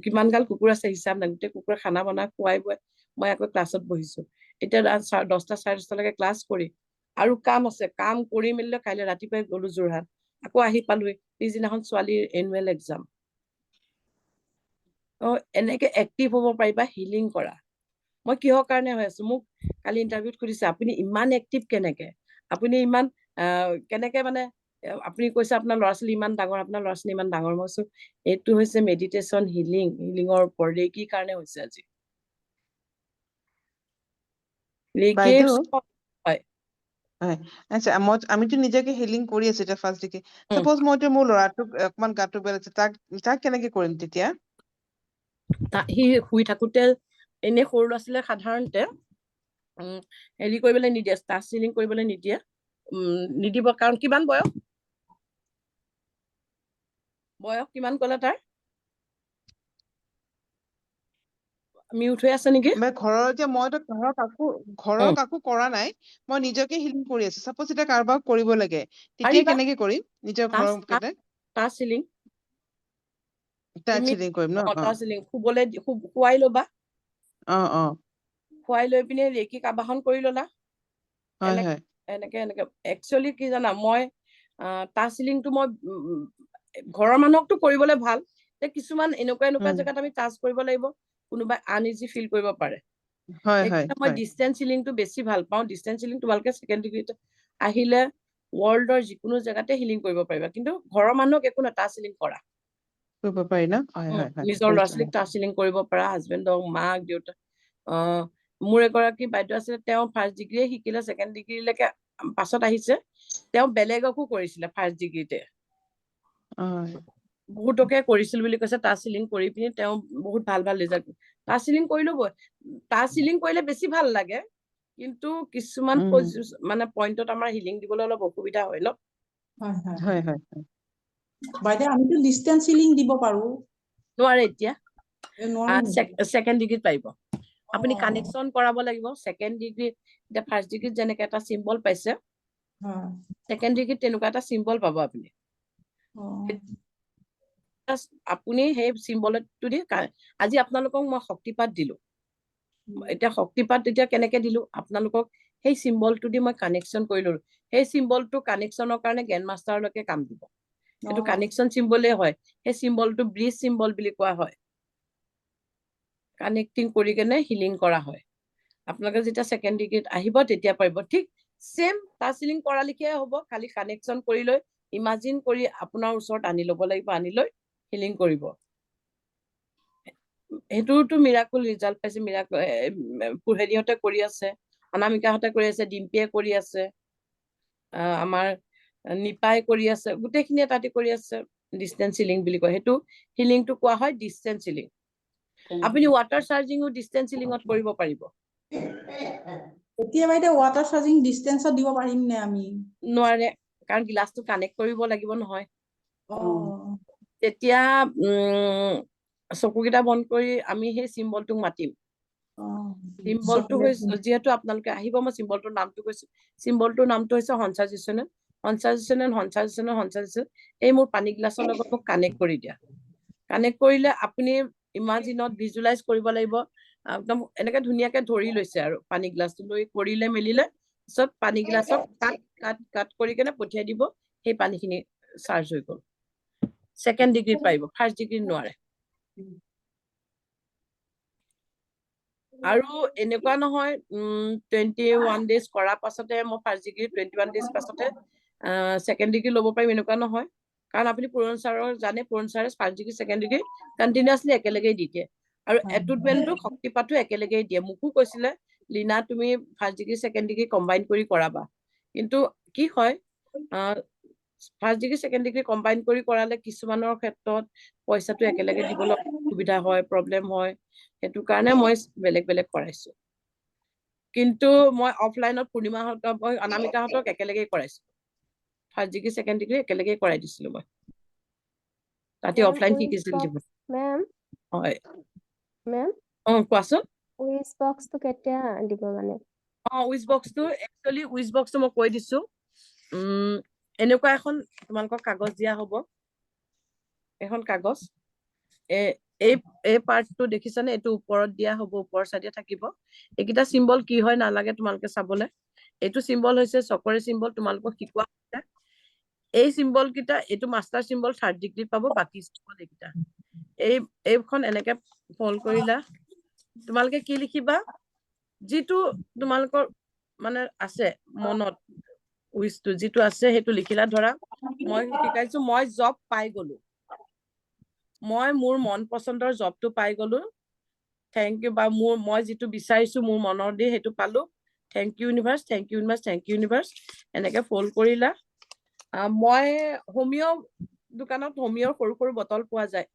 কিমান গাল কুকুৰ আছে হিচাপ নাই, গোটেই কুকুৰে খানা বনাই খুৱাই বুৱাই মই আকৌ ক্লাছত বহিছো। এতিয়া 10টা 10:30লৈকে ক্লাছ কৰি আৰু কাম আছে, কাম কৰি মেলি কাইলৈ ৰাতিপুৱাই গলো যোৰহাট, আকৌ আহি পালোহি, পিছদিনাখন ছোৱালীৰ এনুৱেল এক্সাম। এনেকে এক্টিভ হ'ব পাৰিবা, হিলিং কৰা। মই কিহৰ কাৰণে হৈ আছো, মোক কালি ইণ্টাৰভিউত সুধিছে আপুনি ইমান এক্টিভ কেনেকে, আপুনি ইমান কেনেকে, মানে আপুনি কৈছে আপোনাৰ ল'ৰা ছোৱালী ইমান ডাঙৰ, আপোনাৰ ল'ৰা ছোৱালী ইমান ডাঙৰ। মই কৈছো এইটো হৈছে মেডিটেশ্যন, হিলিঙৰ ওপৰত, ৰেকিৰ কাৰণে হৈছে আজি। ৰেকিৰ বাইদেউ, হয়। আচ্ছা, আমিতো নিজকে হিলিং কৰি আছো এতিয়া ফাৰ্ষ্ট ডিগ্ৰী। চাপোজ মই মোৰ ল'ৰাটোক অকমান গাটো বেয়া লাগিছে, তাক কেনেকে কৰিম তেতিয়া? সি শুই থাকোতে, এনে সৰু ল'ৰা ছোৱালীয়ে সাধাৰণতে হেৰি কৰিবলৈ নিদিয়ে, টাচ হিলিং কৰিবলৈ নিদিয়ে, নিদিব, কাৰণ কিমান বয়স কিমান ক'লে তাৰ? মিউট হৈ আছে নেকি? মইতো ঘৰৰ কাকো কৰা নাই, মই নিজকে হিলিং কৰি আছো। চাপোজ এতিয়া কাৰোবাক কৰিব লাগে, তেতিয়া পাৰিবা, কেনেকে কৰিম নিজৰ ঘৰৰ কেইটা? টাচ হিলিং টাচ হিলিং কৰিম ন? টাচ হিলিং শুৱাই ল'বা, অ'। খুৱাই লৈ পিনে ৰেকিক আবাহন কৰি ললা, হয়, এনেকে হয়। এনেকে একচুৱেলি কি জানা, মই টাচ হিলিংটো মই ঘৰৰ মানুহকতো কৰিবলৈ ভাল, কিছুমান এনেকুৱা জেগাত আমি টাচ কৰিব লাগিব, কোনোবাই আনইজি ফিল কৰিব পাৰে। হয়, সেইকাৰণে মই ডিষ্টেন্স হিলিংটো বেছি ভাল পাওঁ। ডিষ্টেন্স হিলিং তোমালোকে ছেকেণ্ড ডিগ্ৰীত আহিলে ৱৰ্ল্ডৰ যিকোনো জেগাতে হিলিং কৰিব পাৰিবা, কিন্তু ঘৰৰ মানুহক একো নাই, টাচ হিলিং কৰা। কৰিব পাৰি ন? নিজৰ ল'ৰা ছোৱালীক টাচ হিলিং কৰিব পাৰা, হাজবেণ্ডক, মাক দেউতাক। মোৰ এগৰাকী বাইদেউ আছিলে, তেওঁ ফাৰ্ষ্ট ডিগ্ৰীয়ে শিকিলে, ছেকেণ্ড ডিগ্ৰীলৈকে পাছত আহিছে, তেওঁ বেলেগকো কৰিছিলে ফাৰ্ষ্ট ডিগ্ৰীতে, বহুতকে কৰিছিল বুলি কৈছে। টাচ হিলিং কৰি পিনি তেওঁ বহুত ভাল ৰিজাল্ট। টাচ হিলিং কৰিলে বেছি ভাল লাগে, কিন্তু কিছুমান মানে পইণ্টত আমাৰ হিলিং দিবলৈ অলপ অসুবিধা হয় ন। হয়। বাইদেউ আমিতো ডিষ্টেন্স হিলিং দিব পাৰো। নোৱাৰে এতিয়া, নোৱাৰো নেকি? ছেকেণ্ড ডিগ্ৰীত পাৰিব। আপুনি কানেকশ্যন কৰাব লাগিব। ছেকেণ্ড ডিগ্ৰীত, এতিয়া ফাৰ্ষ্ট ডিগ্ৰীত যেনেকে এটা চিম্বল পাইছে, ছেকেণ্ড ডিগ্ৰীত তেনেকুৱা এটা চিম্বল পাব আপুনি। আপুনি সেই চিম্বলটো দি, আজি আপোনালোকক মই শক্তিপাত দিলো, এতিয়া শক্তিপাত এতিয়া কেনেকে দিলো, আপোনালোকক সেই চিম্বলটো দি মই কানেকশ্যন কৰি ললো। সেই চিম্বলটো কানেকশ্যনৰ কাৰণে গ্ৰেণ্ড মাষ্টাৰলৈকে কাম দিব। এইটো কানেকশ্যন চিম্বলে হয়, সেই চিম্বলটো ব্ৰিজ চিম্বল বুলি কোৱা হয়। কানেক্টিং কৰি কেনে হিলিং কৰা হয়। আপোনালোকে যেতিয়া ছেকেণ্ড ডিগ্ৰীত আহিব তেতিয়া পাৰিব। ঠিক চেম টাচ হিলিং কৰা লিখিয়াই হ'ব, খালি কানেকশ্যন কৰি লৈ ইমাজিন কৰি আপোনাৰ ওচৰত আনি ল'ব লাগিব, আনি লৈ হিলিং কৰিব। সেইটোতো মিৰাকুল ৰিজাল্ট পাইছে, হেৰিহঁতে কৰি আছে, অনামিকাহঁতে কৰি আছে, ডিম্পীয়ে কৰি আছে, আমাৰ নিপাই কৰি আছে, গোটেইখিনিয়ে তাতে কৰি আছে। ডিষ্টেন্স হিলিং বুলি কয়, সেইটো হিলিংটো কোৱা হয় ডিষ্টেন্স হিলিং। আপুনি ৱাটাৰ চাৰ্জিঙো ডিষ্টেন্স হিলিঙত কৰিব পাৰিব। এতিয়া বাইদেউ ৱাটাৰ চাৰ্জিং ডিষ্টেন্সত দিব পাৰিম নে আমি? নোৱাৰে, কাৰণ গ্লাছটো কানেক্ট কৰিব লাগিব নহয়। অ', তেতিয়া চকুকেইটা বন্ধ কৰি আমি সেই চিম্বলটোক মাতিম। অ', চিম্বলটো হৈছে, যিহেতু আপোনালোকে আহিব, মই চিম্বলটোৰ নামটো কৈছো। চিম্বলটোৰ নামটো হৈছে হনচাজিচনেল। এই মোৰ পানী গ্লাছৰ লগত মোক কানেক্ট কৰি দিয়া। কানেক্ট কৰিলে আপুনি ইমাজিনত ভিজুৱেলাইজ কৰিব লাগিব, একদম এনেকে ধুনীয়াকে ধৰি লৈছে আৰু পানী গ্লাছটো লৈ কৰিলে মেলিলে, পিছত পানী গ্লাছক কাট কৰি কেনে পঠিয়াই দিব, সেই পানীখিনি চাৰ্জ হৈ গ'ল। ছেকেণ্ড ডিগ্ৰীত পাৰিব, ফাৰ্ষ্ট ডিগ্ৰীত নোৱাৰে। আৰু এনেকুৱা নহয় 21 ডেজ কৰাৰ পাছতে মই ফাৰ্ষ্ট ডিগ্ৰী, 21 ডেজ পাছতে ছেকেণ্ড ডিগ্ৰী ল'ব পাৰিম, এনেকুৱা নহয়। কাৰণ আপুনি পুৰণ ছাৰৰ জানে, পুৰণ ছাৰে first degree second degree continuously একেলগেই দি দিয়ে। আৰু এটুটমেণ্টটো শক্তিপাতো একেলগেই দিয়ে। মোকো কৈছিলে লীনা তুমি first degree second degree combine কৰি কৰাবা, কিন্তু কি হয় first degree second degree combine কৰি কৰালে কিছুমানৰ ক্ষেত্ৰত পইচাটো একেলগে দিবলৈ অসুবিধা হয়, প্ৰব্লেম হয়। সেইটো কাৰণে মই বেলেগ বেলেগ কৰাইছো। কিন্তু মই অফলাইনত পূৰ্ণিমাহঁতক, মই অনামিকাহঁতক একেলগেই কৰাইছো। ফাৰ্ষ্ট ডিগ্ৰী ছেকেণ্ড ডিগ্ৰী একেলগেই কৰাই দিছিলো মই। তাতে অফলাইন শিকিছিল জীৱন। মেম হয়, মেম কোৱাচোন। উইচ বক্সটো কেতিয়া দিব মানে? উইচ বক্সটো একচুৱেলি মই কৈ দিছো। এনেকুৱা এখন তোমালোকক কাগজ দিয়া হ'ব। এখন কাগজ এই পাৰ্টটো দেখিছানে, এইটো ওপৰত দিয়া হ'ব, ওপৰৰ চাইডে থাকিব। এইকেইটা চিম্বল কি হয় নালাগে তোমালোকে চাবলে। এইটো চিম্বল হৈছে চকৰে চিম্বল, তোমালোকক শিকোৱা হৈছে। এই চিম্বল কেইটা, এইটো মাষ্টাৰ চিম্বল থাৰ্ড ডিগ্ৰীত পাব, বাকী চিম্বল এইকেইটা। এইখন এনেকে ফল্ড কৰিলা, তোমালোকে কি লিখিবা, যিটো তোমালোকৰ মানে আছে মনত, উইচটো যিটো আছে সেইটো লিখিলা। ধৰা মই শিকাইছো, মই জব পাই গলো, মই মোৰ মন পচন্দৰ জবটো পাই গলো, থেংক ইউ, বা মই যিটো বিচাৰিছো মোৰ মনৰ দি সেইটো পালো, thank you universe, thank you universe, thank you universe, এনেকে ফল্ড কৰিলা। মই হোমিঅ' দোকানত হোমিঅ'ৰ সৰু সৰু বটল পোৱা যায়,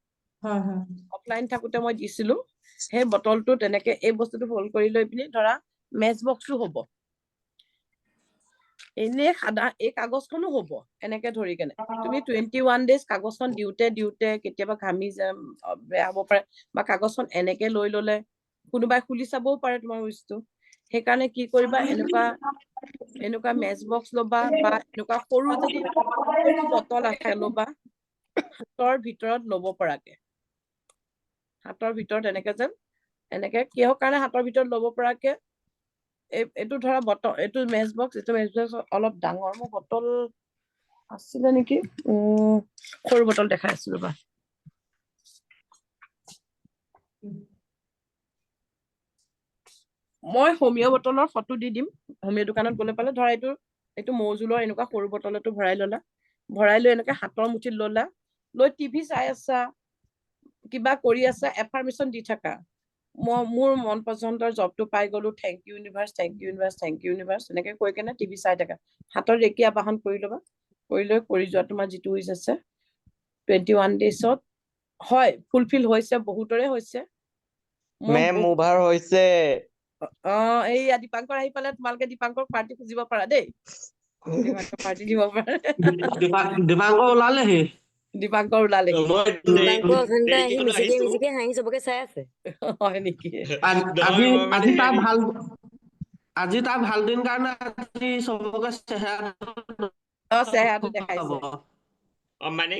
অফলাইন থাকোতে মই দিছিলো। সেই বটলটো তেনেকে এই বস্তুটো ফল্ড কৰি লৈ পিনি ধৰা মেচ বক্সটো হ'ব, এনেই এই কাগজখনো হ'ব এনেকে ধৰি কেনে। তুমি 21 ডেজ কাগজখন দিওঁতে কেতিয়াবা ঘামি বেয়া হ'ব পাৰে, বা কাগজখন এনেকে লৈ ললে কোনোবাই খুলি চাবও পাৰে তোমাৰ উইচটো। সেইকাৰণে কি কৰিবা, এনেকুৱা মেচ বক্স ল'বা, বা এনেকুৱা সৰু যদি সৰু বটল আছে ল'বা, হাতৰ ভিতৰত ল'ব পৰাকে। হাতৰ ভিতৰত এনেকে যেন, এনেকে কিহৰ কাৰণে হাতৰ ভিতৰত ল'ব পৰাকে, এইটো ধৰা বটল, এইটো মেচ বক্স, অলপ ডাঙৰ, মোৰ বটল আছিলে নেকি, সৰু বটল দেখাই আছো ৰবা। মই হোমিঅ' বটলৰ ফটো দি দিম, হোমিঅ' দোকানত গলে পালে। ধৰা এইটো মৌজোলৰ এনেকুৱা সৰু বটল এটো ভৰাই ললা, ভৰাই লৈ এনেকে হাতৰ মুঠিত ললা, লৈ টিভি চাই আছা, কিবা কৰি আছা, এফাৰ্মেশ্যন দি থাকা, মোৰ মন পচন্দৰ জবটো পাই গলো, thank you universe, thank you universe, thank you universe, এনেকে কৈ কেনে টিভি চাই থাকা। হাতৰ ৰেকী আবাহন কৰি ল'বা, কৰি লৈ কৰি যোৱা তোমাৰ যিটো উইচ আছে 21 ডেজত। হয়, ফুলফিল হৈছে, বহুতৰে হৈছে। মেম মুভাৰ হৈছে। এইয়া দীপাংকৰ আহি পালে, তোমালোকে দীপাংকৰ পাৰ্টি খুজিব পাৰা দেই, পাৰ্টি দিব পাৰা। দীপাংকৰ ওলালেহি। দীপাংকৰ ওলালেহি। দীপাংকৰ অথনিতে আহি মিচিকে হাঁহি চবকে চাই আছে। হয় নেকি? আজি তাৰ ভাল দিন কাৰণে আজি চবকে চেহেৰাটো দেখাইছে। মানে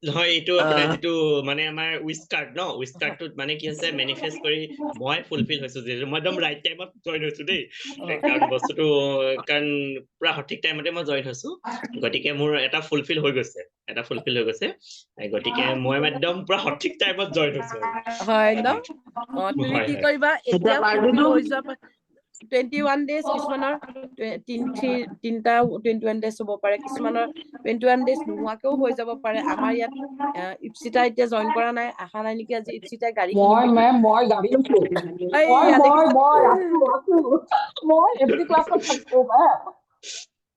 নহয়, এইটো আপোনাৰ যিটো মানে আমাৰ উইচ কাৰ্ড ন, উইচ কাৰ্ডটোত মানে কি হৈছে, মেনিফেষ্ট কৰি মই ফুলফিল হৈছো, যিহেতু মই একদম ৰাইট টাইমত জইন হৈছো দেই। কাৰণ বস্তুটো, কাৰণ পুৰা সঠিক টাইমতে মই জইন হৈছো, গতিকে মোৰ এটা ফুলফিল হৈ গৈছে, গতিকে মই একদম পুৰা সঠিক টাইমত জইন হৈছো। হয় একদম। তুমি কি কৰিবা এতিয়া, ফুলফিল হৈ যোৱা 21 ডেজ, কিছুমানৰ 21 ডেজ হ'ব পাৰে, কিছুমানৰ 21 ডেজ নোহোৱাকেও হৈ যাব পাৰে। আমাৰ ইয়াত ইপচিতা এতিয়া জইন কৰা নাই, আহা নাই নেকি আজি। ইপচিতাই গাড়ী মই গাড়ী লৈছো। মই এভৰি ক্লাছত থাকো মেম।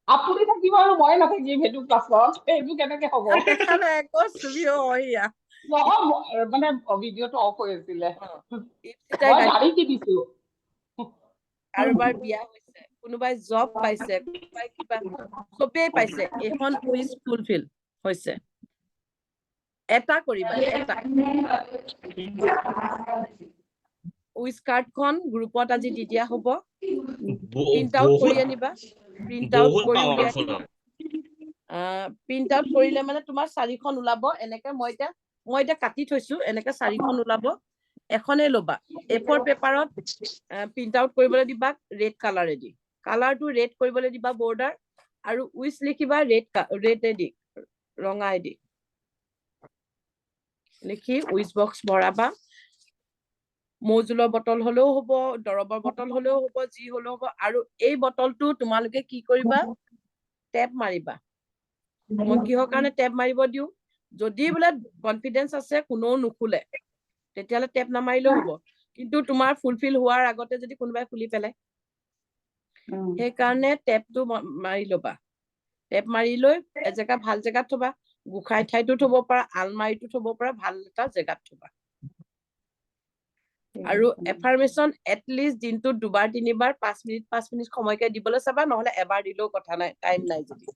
আপুনি থাকিব আৰু মই নাথাকিম সেইটো ক্লাছত, সেইটো কেনেকে হ'ব? দেখা নাই আকৌ ছবি এয়া নহয় মানে ভিডিঅ'টো অফ হৈ আছিলে, ইপ্সিতাই মই গালি গাড়ী কিনিছো। কাৰোবাৰ বিয়া হৈছে, কোনোবাই জব পাইছে, কোনোবাই কিবা চবেই পাইছে, এখন উইচ ফুলফিল হৈছে। এটা কৰিবা, এটা উইচ কাৰ্ডখন গ্ৰুপত আজি দি দিয়া হ'ব, প্ৰিণ্ট আউট কৰি বহুত আনিবা, প্ৰিণ্ট আউট বহুত কৰি উলিয়াই পাৱাৰফুল হয়। প্ৰিণ্ট আউট কৰিলে মানে তোমাৰ 4খন ওলাব। এনেকে মই এতিয়া কাটি থৈছো, এনেকে 4খন ওলাব, এখনেই ল'বা। A4 পেপাৰত প্ৰিণ্ট আউট কৰিবলৈ দিবা ৰেড কালাৰেদি, কালাৰটো ৰেড কৰিবলৈ দিবা বৰ্ডাৰ, আৰু উইচ লিখিবা ৰেডেদি, ৰঙাইদি লিখি উইচ বক্স ভৰাবা। মৌজোলৰ বটল হলেও হ'ব, দৰৱৰ বটল হলেও হ'ব, যি হলেও হ'ব। আৰু এই বটলটো তোমালোকে কি কৰিবা, টেপ মাৰিবা। মই কিহৰ কাৰণে টেপ মাৰিব দিওঁ, যদি বোলে কনফিডেন্স আছে কোনেও নুখুলে, তেতিয়াহ'লে টেপ নামাৰিলেও হ'ব। কিন্তু তোমাৰ ফুলফিল হোৱাৰ আগতে যদি কোনোবাই খুলি পেলাই, সেইকাৰণে টেপটো মাৰি ল'বা। টেপ মাৰি লৈ এজেগা ভাল জেগাত থবা, গোসাঁই ঠাইতো থব পাৰা, আলমাৰিটো থব পাৰা, ভাল এটা জেগাত থবা। আৰু এফাৰ্মেশ্যন এটলিষ্ট দিনটোত 2-3 বাৰ 5 মিনিট সময়কে দিবলৈ চাবা, নহলে এবাৰ দিলেও কথা নাই, টাইম নাই যদি।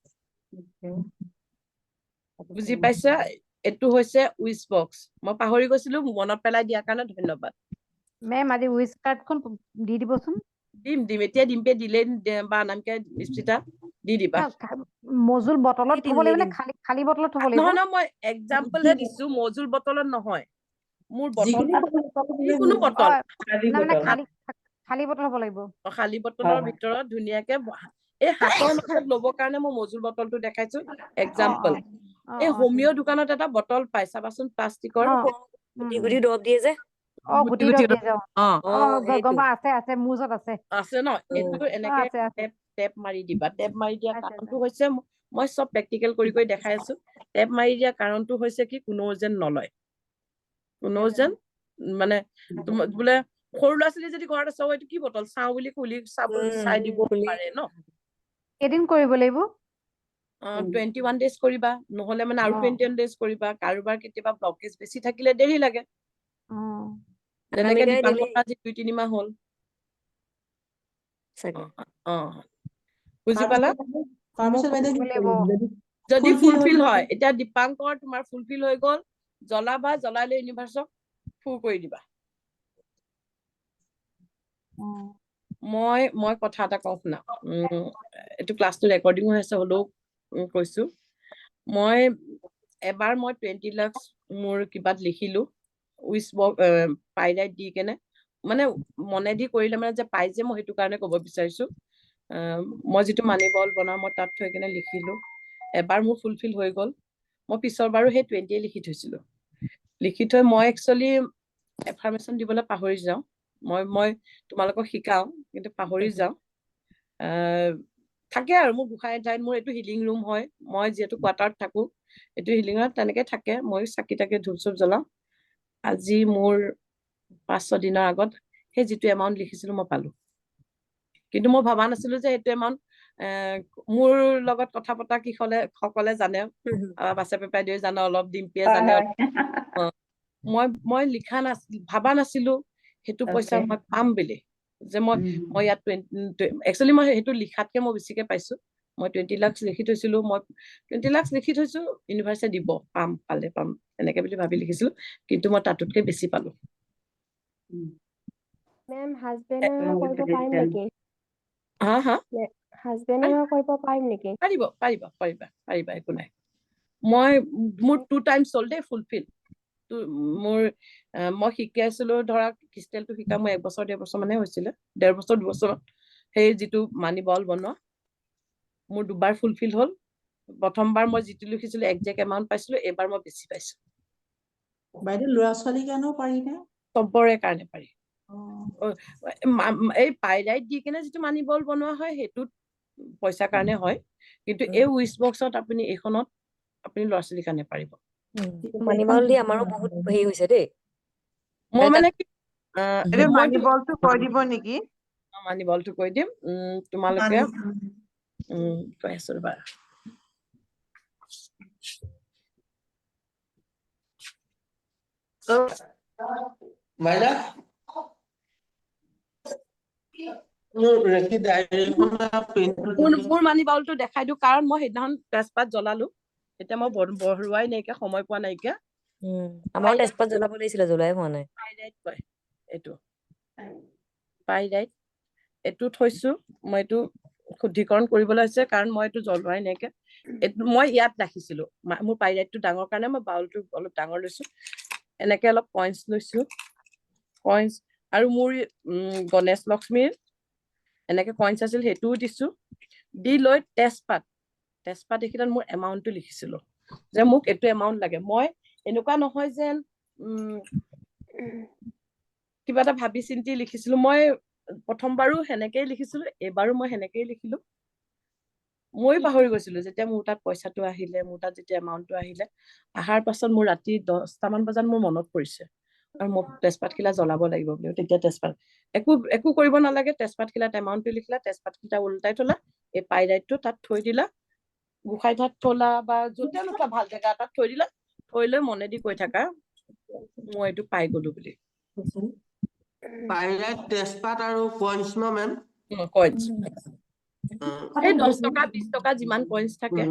বুজি পাইছা? এইটো হৈছে উইচ বক্স। মই পাহৰি গৈছিলো, মনত পেলাই দিয়াৰ কাৰণে ধন্যবাদ। মেম আজি উইচ কাৰ্ডখন দি দিবচোন। দিম এতিয়া দিমপে দিলে বা নামকে ইস্পিতা দি দিবা। মজুল বটলত থব লাগিব নে খালী বটলত থব লাগিব? নহয় মই এক্সাম্পল হে দিছো, মজুল বটলত নহয়, মোৰ বটল যিকোনো বটল, খালী বটল হ'ব লাগিব। খালী বটলৰ ভিতৰত ধুনীয়াকে এই হাতৰ মাজত ল'বৰ কাৰণে মই মজুল বটলটো দেখাইছো এক্সাম্পল। এই হোমিও দোকানত এটা বটল পাই চাবাচোন, প্লাষ্টিকৰ গুটি গুটি দৰৱ দিয়ে যে, গুটি দৰৱ দিয়ে যে, সেইটো। গম আছে মোৰ ওচৰত আছে ন। এইটো এনেকে টেপ মাৰি দিবা। টেপ মাৰি দিয়া কাৰণটো হৈছে, মই চব প্ৰেক্টিকেল কৰি দেখাই আছো। টেপ মাৰি দিয়া কাৰণটো হৈছে কি, কোনেও যেন নলয়, কোনেও যেন মানে বোলে সৰু ল'ৰা ছোৱালী যদি ঘৰত আছে, এইটো কি বটল চাওঁ বুলি খুলি চাই দিব পাৰে ন। এদিন কৰিব লাগিব। 21 days কৰিবা, নহলে মানে আৰু 21 days কৰিবা। কাৰোবাৰ কেতিয়াবা ব্লকেজ বেছি থাকিলে দেৰি লাগে, যেনেকে দীপাংকৰ আজি 2-3 মাহ হ'ল। বুজি পালা? যদি ফুলফিল হয়, এতিয়া দীপাংকৰ তোমাৰ ফুলফিল হৈ গ'ল, জ্বলাবা, জ্বলাই লৈ ইউনিভাৰ্চক ফুৰ কৰি দিবা। মই কথা এটা কওঁ শুনা, এইটো ক্লাছটো ৰেকৰ্ডিং হৈ আছে, হ'লেও কৈছো। মই 20 lakhs মোৰ কিবাত লিখিলো, উইচ পাইলাইট দি কেনে, মানে মনেদি কৰিলে মানে যে পাই যে, মই সেইটো কাৰণে ক'ব বিচাৰিছো। মই যিটো মানি বল বনাও, মই তাত থৈ কেনে লিখিলো। এবাৰ মোৰ ফুলফিল হৈ গ'ল, মই পিছৰ বাৰো সেই 20 লিখি থৈছিলো। লিখি থৈ মই একচুৱেলি এফাৰ্মেশ্যন দিবলৈ পাহৰি যাওঁ। মই তোমালোকক শিকাও, কিন্তু পাহৰি যাওঁ। থাকে আৰু মোৰ গোসাঁই ঠাইত, মোৰ এইটো হিলিং ৰুম হয়। মই যিহেতু কোৱাৰ্টাৰত থাকো, এইটো হিলিঙত তেনেকে থাকে। মই চাকি তাকি ধূপ চুপ জ্বলাও। আজি মোৰ 5-6 দিনৰ আগত সেই যিটো এমাউণ্ট লিখিছিলো মই পালো। কিন্তু মই ভবা নাছিলো যে এইটো এমাউণ্ট, মোৰ লগত কথা পতা কি সকলে জানে, বাছে পেপাই দিয়ে জানে, অলপ ডিম্পিয়ে জানে। মই লিখা ভাবা নাছিলো সেইটো পইচা মই পাম বুলি, যে মই ইয়াত একচুৱেলি মই সেইটো লিখাতকে মই বেছিকে পাইছো। মই 20 lakhs লিখি থৈছিলো, মই 20 lakhs লিখি থৈছো, ইউনিভাৰ্চিটি দিব, পালে পাম এনেকে বুলি ভাবি লিখিছিলো, কিন্তু মই তাতোতকে বেছি পালো। মেম হাজবেণ্ডৰ কৰিব পাৰিম নেকি? হাজবেণ্ডৰ কৰিব পাৰিম নেকি? পাৰিবা, একো নাই। মোৰ 2 times হ'ল দেই ফুলফিল। মই শিকাইছিলো, ধৰা ক্ৰিষ্টেলটো শিকা মই 1 বছৰ 1.5 বছৰ মানে হৈছিলে, 1.5 বছৰ 2 বছৰ। সেই যিটো মানি বল বনোৱা, মোৰ 2 বাৰ ফুলফিল হ'ল। প্ৰথমবাৰ মই যিটো লিখিছিলো একজেক্ট এমাউণ্ট পাইছিলো, এইবাৰ মই বেছি পাইছো। বাইদেউ ল'ৰা ছোৱালীৰ কাৰণেও পাৰি নে? চবৰে কাৰণে পাৰি। এই পাইলাইট দি কেনে যিটো মানি বল বনোৱা হয়, সেইটোত পইচাৰ কাৰণে হয়। কিন্তু এই উইচ বক্সত আপুনি এইখনত আপুনি ল'ৰা ছোৱালীৰ কাৰণে পাৰিব। মানি বল দি আমাৰো বহুত হেৰি হৈছে দেই। মই মানে কি, মানি বলটো কৈ দিব নেকি? মানি বলটো কৈ দিম। তোমালোকে কৈ আছো ৰবা বাইদেউ মোৰ মানি বাউলটো দেখাই দিওঁ কাৰণ মই সেইদিনাখন তেজপাত জ্বলালো এতিয়া মই বঢ়োৱাই নাইকিয়া সময় পোৱা নাইকিয়া আমাৰ তেজপাত জ্বলাব লাগিছিলে জ্বলাই হোৱা নাই পাইৰাইট কয় এইটো পাইৰাইট এইটো থৈছো মই এইটো শুদ্ধিকৰণ কৰিবলৈ হৈছে কাৰণ মই এইটো জ্বলোৱাই নাইকিয়া এইটো মই ইয়াত ৰাখিছিলো মোৰ পাইৰাইটটো ডাঙৰ কাৰণে মই বাউলটো অলপ ডাঙৰ লৈছো এনেকে অলপ কইন্স লৈছো কইন্স আৰু মোৰ গণেশ লক্ষ্মীৰ এনেকে কইন্স আছিল সেইটোও দিছো দি লৈ তেজপাত এইখিনিত মোৰ এমাউণ্টটো লিখিছিলো যে মোক এইটো এমাউণ্ট লাগে মই এনেকুৱা নহয় যেন কিবা এটা ভাবি চিন্তি লিখিছিলো মই প্ৰথমবাৰো সেনেকেই লিখিছিলো এবাৰো মই সেনেকেই লিখিলো মই পাহৰি গৈছিলো যেতিয়া মোৰ তাত পইচাটো আহিলে মোৰ তাত যেতিয়া এমাউণ্টটো আহিলে আহাৰ পাছত মোৰ ৰাতি 10টামান বজাত মোৰ মনত পৰিছে আৰু মোক তেজপাতখিলা জ্বলাব লাগিব বুলি তেতিয়া তেজপাত একো কৰিব নালাগে তেজপাতখিলাত এমাউণ্টটো লিখিলা তেজপাতখিলা উল্টাই থলা এই পাইৰাইটটো তাত থৈ দিলা গোসাঁই ঠাইত থলা বা য'তে নোথোৱা ভাল জেগা এটাত থৈ দিলা থৈ লৈ মনেদি কৈ থাকা মই এইটো পাই গলো বুলি পাইৰাইট তেজপাত আৰু কইন্স ন মেম কইন্স এই 10 টকা 20 টকা যিমান কইন্স থাকে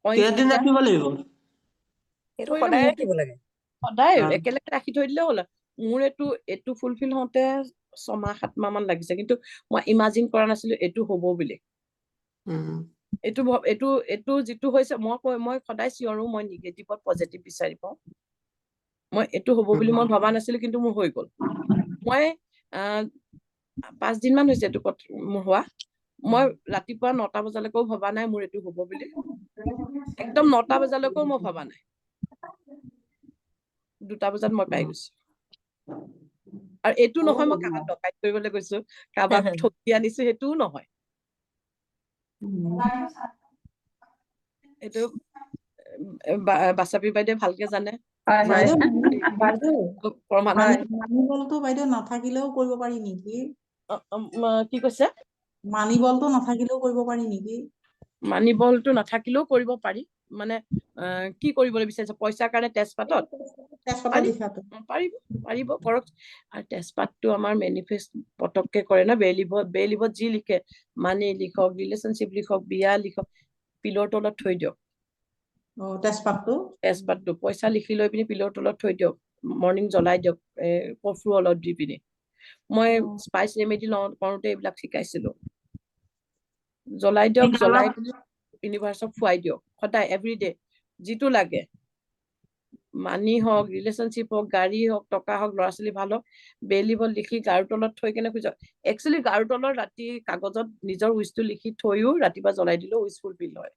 কেইদিন ৰাখিব লাগিব এইটো সদায় ৰাখিব লাগে সদায় একেলগে ৰাখি থৈ দিলে হ'ল মোৰ এইটো ফুলফিল হওঁতে 6 মাহ 7 মাহ মান লাগিছে কিন্তু মই ইমাজিন কৰা নাছিলো এইটো হ'ব বুলি এইটো যিটো হৈছে মই সদায় চিঞৰো মই নিগেটিভত পজিটিভ বিচাৰি পাওঁ মই এইটো হ'ব বুলি মই ভবা নাছিলো কিন্তু মোৰ হৈ গ'ল মই 5 দিন মান হৈছে এইটো মোৰ হোৱা মই ৰাতিপুৱা 9টা বজালৈকেও ভবা নাই মোৰ এইটো হ'ব বুলি একদম 9টা বজালৈকেও মই ভবা নাই 2টা বজাত মই পাই গৈছো আৰু এইটো নহয় মই কাৰোবাক ডকাইত কৰিবলৈ গৈছো কাৰোবাক ঠকি আনিছো সেইটোও নহয় এইটো বাচাপি বাইদেউ ভালকে জানে মানিবলটো বাইদেউ নাথাকিলেও কৰিব পাৰি নেকি কি কৈছে মানিবলটো নাথাকিলেও কৰিব পাৰি নেকি মানিবলটো নাথাকিলেও কৰিব পাৰি মানে কি কৰিবলৈ বিচাৰিছে পইচাৰ কাৰণে তেজপাতত পাৰিব কৰক আৰু তেজপাতটো আমাৰ মেনিফেষ্ট পটককে কৰে না বেলিভত যি লিখে মানি লিখক ৰিলেশ্যনশ্বিপ লিখক বিয়া লিখক পিলৰ তলত থৈ দিয়ক তেজপাতটো পইচা লিখি লৈ পিনি পিলৰ তলত থৈ দিয়ক মৰ্ণিং জ্বলাই দিয়ক কফু অলপ দি পিনি মই স্পাইচ ৰেমেডি কৰোঁতে এইবিলাক শিকাইছিলো জ্বলাই দিয়ক জ্বলাই পিনি ইউনিভাৰ্চক খুৱাই দিয়ক সদায় এভৰিডে যিটো লাগে মানি হওক ৰিলেশ্যনশ্বিপ হওক গাড়ী হওক টকা হওক ল'ৰা ছোৱালী ভাল হওক বেলিভত লিখি গাৰুৰ তলত থৈ কেনে খুজক একচুৱেলি গাৰুৰ তলত ৰাতি কাগজত নিজৰ উইচটো লিখি থৈও ৰাতিপুৱা জ্বলাই দিলেও উইচ ফুলফিল হয়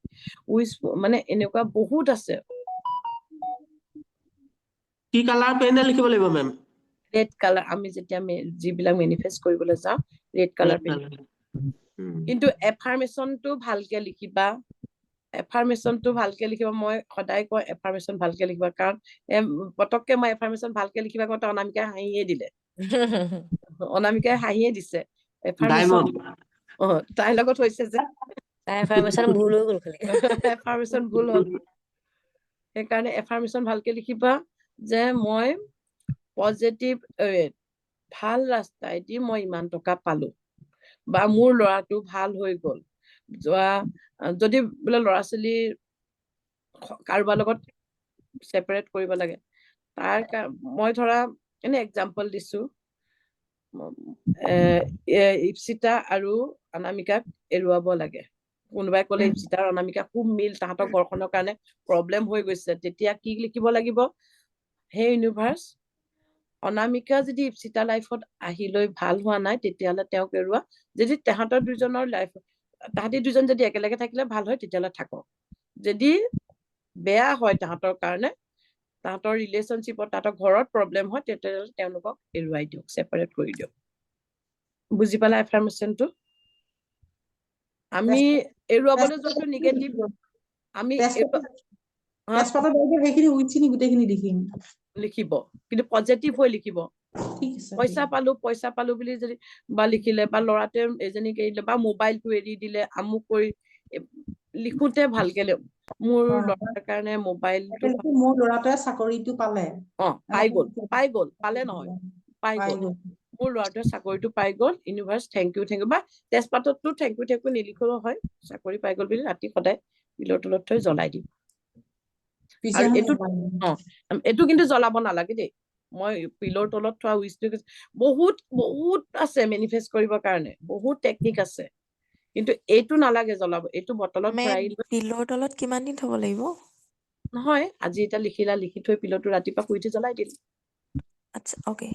উইচ মানে এনেকুৱা বহুত আছে কি কালাৰ পেনে লিখিব লাগিব মেম ৰেড কালাৰ আমি যেতিয়া যিবিলাক মেনিফেষ্ট কৰিবলৈ যাওঁ ৰেড কালাৰ পেন কিন্তু এফাৰ্মেশনটো ভালকে লিখিবা মই সদায় কওঁ এফাৰ্মেশন ভালকে লিখিবা কাৰণ পটককে মই এফাৰ্মেশন ভালকে লিখিবা কওঁতে অনামিকাই হাঁহিয়ে দিলে অনামিকাই হাঁহিয়ে দিছে এফাৰ্মেশন তাইৰ লগত হৈছে যে এফাৰ্মেশন ভুল হৈ গ'ল খালি এফাৰ্মেশন ভুল হ'ল সেইকাৰণে এফাৰ্মেশন ভালকে লিখিবা যে মই পজিটিভ ভাল ৰাস্তাইদি মই ইমান টকা পালো বা মোৰ ল'ৰাটো ভাল হৈ গ'ল যদি বোলে ল'ৰা ছোৱালী কাৰোবাৰ লগত সেপাৰেট কৰিব লাগে মই ধৰা এনে এক্সাম্পল দিছো ইপসিতা আৰু অনামিকাক এৰুৱাব লাগে কোনোবাই ক'লে ইপসিতা আৰু অনামিকা খুব মিল তাহাঁতৰ ঘৰখনৰ কাৰণে প্ৰব্লেম হৈ গৈছে তেতিয়া কি লিখিব লাগিব হে ইউনিভাৰ্স অনামিকা যদি ইপসিতা লাইফত আহি লৈ ভাল হোৱা নাই তেতিয়াহ'লে তেওঁক এৰুৱা যদি তাহাঁতৰ দুজনৰ লাইফ তাহাঁতি দুজন যদি একেলগে থাকিলে ভাল হয় তেতিয়াহ'লে থাকক যদি বেয়া হয় তাহাঁতৰ কাৰণে তাহাঁতৰ ৰিলেশ্যনশ্বিপত তাহাঁতৰ ঘৰত প্ৰব্লেম হয় তেতিয়াহ'লে তেওঁলোকক এৰুৱাই দিয়ক সেপাৰেট কৰি দিয়ক বুজি পালা এফাৰ্মেশনটো আমি এৰুৱাবলৈ যোৱাটো নিগেটিভ আমি সেইখিনি উইথখিনি গোটেইখিনি লিখিব কিন্তু পজিটিভ হৈ লিখিব পইচা পালো বুলি যদি বা লিখিলে বা ল'ৰাটোৱে এজনীক এৰি দিলে বা মোবাইলটো এৰি দিলে আমুক কৰি লিখোতে ভালকে মোৰ ল'ৰাৰ কাৰণে মোবাইলটো এতিয়ালৈকে মোৰ ল'ৰাটোৱে চাকৰিটো পালে পাই গ'ল পালে নহয় পাই গ'ল মোৰ ল'ৰাটোৱে চাকৰিটো পাই গ'ল ইউনিভাৰ্ছ থেংক ইউ বা তেজপাততো থেংক ইউ নিলিখিলেও হয় চাকৰি পাই গ'ল বুলি ৰাতি সদায় পিলৰ তলত থৈ জ্বলাই দিম আৰু এইটো কিন্তু জ্বলাব নালাগে দেই মই পিলৰ তলত থোৱা উইচটো বহুত আছে মেনিফেষ্ট কৰিবৰ কাৰণে বহুত টেকনিক আছে কিন্তু এইটো নালাগে জ্বলাব এইটো বটলত ভৰাই পিলৰ তলত কিমান দিন থব লাগিব নহয় আজি এটা লিখি থৈ পিলৰটো ৰাতিপুৱা শুই উঠি জ্বলাই দিম আচ্ছা ওকে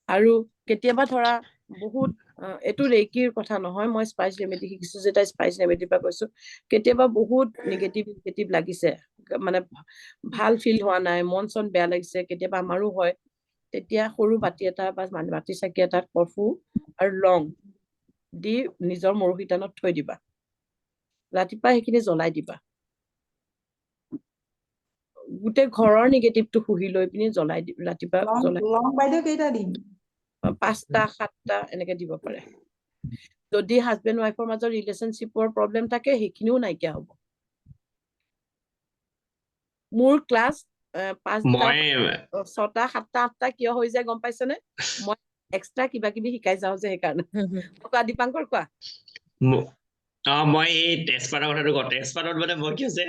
আৰু কেতিয়াবা ধৰা বহুত এইটো ৰেকিৰ কথা নহয় মই স্পাইচ ৰেমেডি শিকিছো যেটা স্পাইচ ৰেমেডিৰ পৰা কৈছো কেতিয়াবা বহুত নিগেটিভ লাগিছে মানে ভাল ফিল হোৱা নাই মন চন বেয়া লাগিছে কেতিয়াবা আমাৰো হয় তেতিয়া সৰু বাতি এটা বা বাতি চাকি এটাত কফু আৰু লং দি নিজৰ মৰহিতানত থৈ দিবা ৰাতিপুৱা সেইখিনি জ্বলাই দিবা গোটেই ঘৰৰ নিগেটিভটো শুহি লৈ পিনি জ্বলাই দি ৰাতিপুৱা জ্বলাই লং বাইদেউ কেইটা দিম 5টা 7টা এনেকে দিব পাৰে যদি হাজবেণ্ড ওৱাইফৰ মাজত ৰিলেশনশ্বিপৰ প্ৰব্লেম থাকে সেইখিনিও নাইকিয়া হ'ব মোৰ ক্লাছ 5টা 6টা 7টা 8টা কিয় হৈ যায় গম পাইছনে মই এক্সট্ৰা কিবা কিবি শিকাই যাওঁ যে সেইকাৰণে কোৱা দীপাংকৰ কোৱা মই এই তেজপাতৰ কথাটো কওঁ তেজপাতত মানে মই কি হৈছে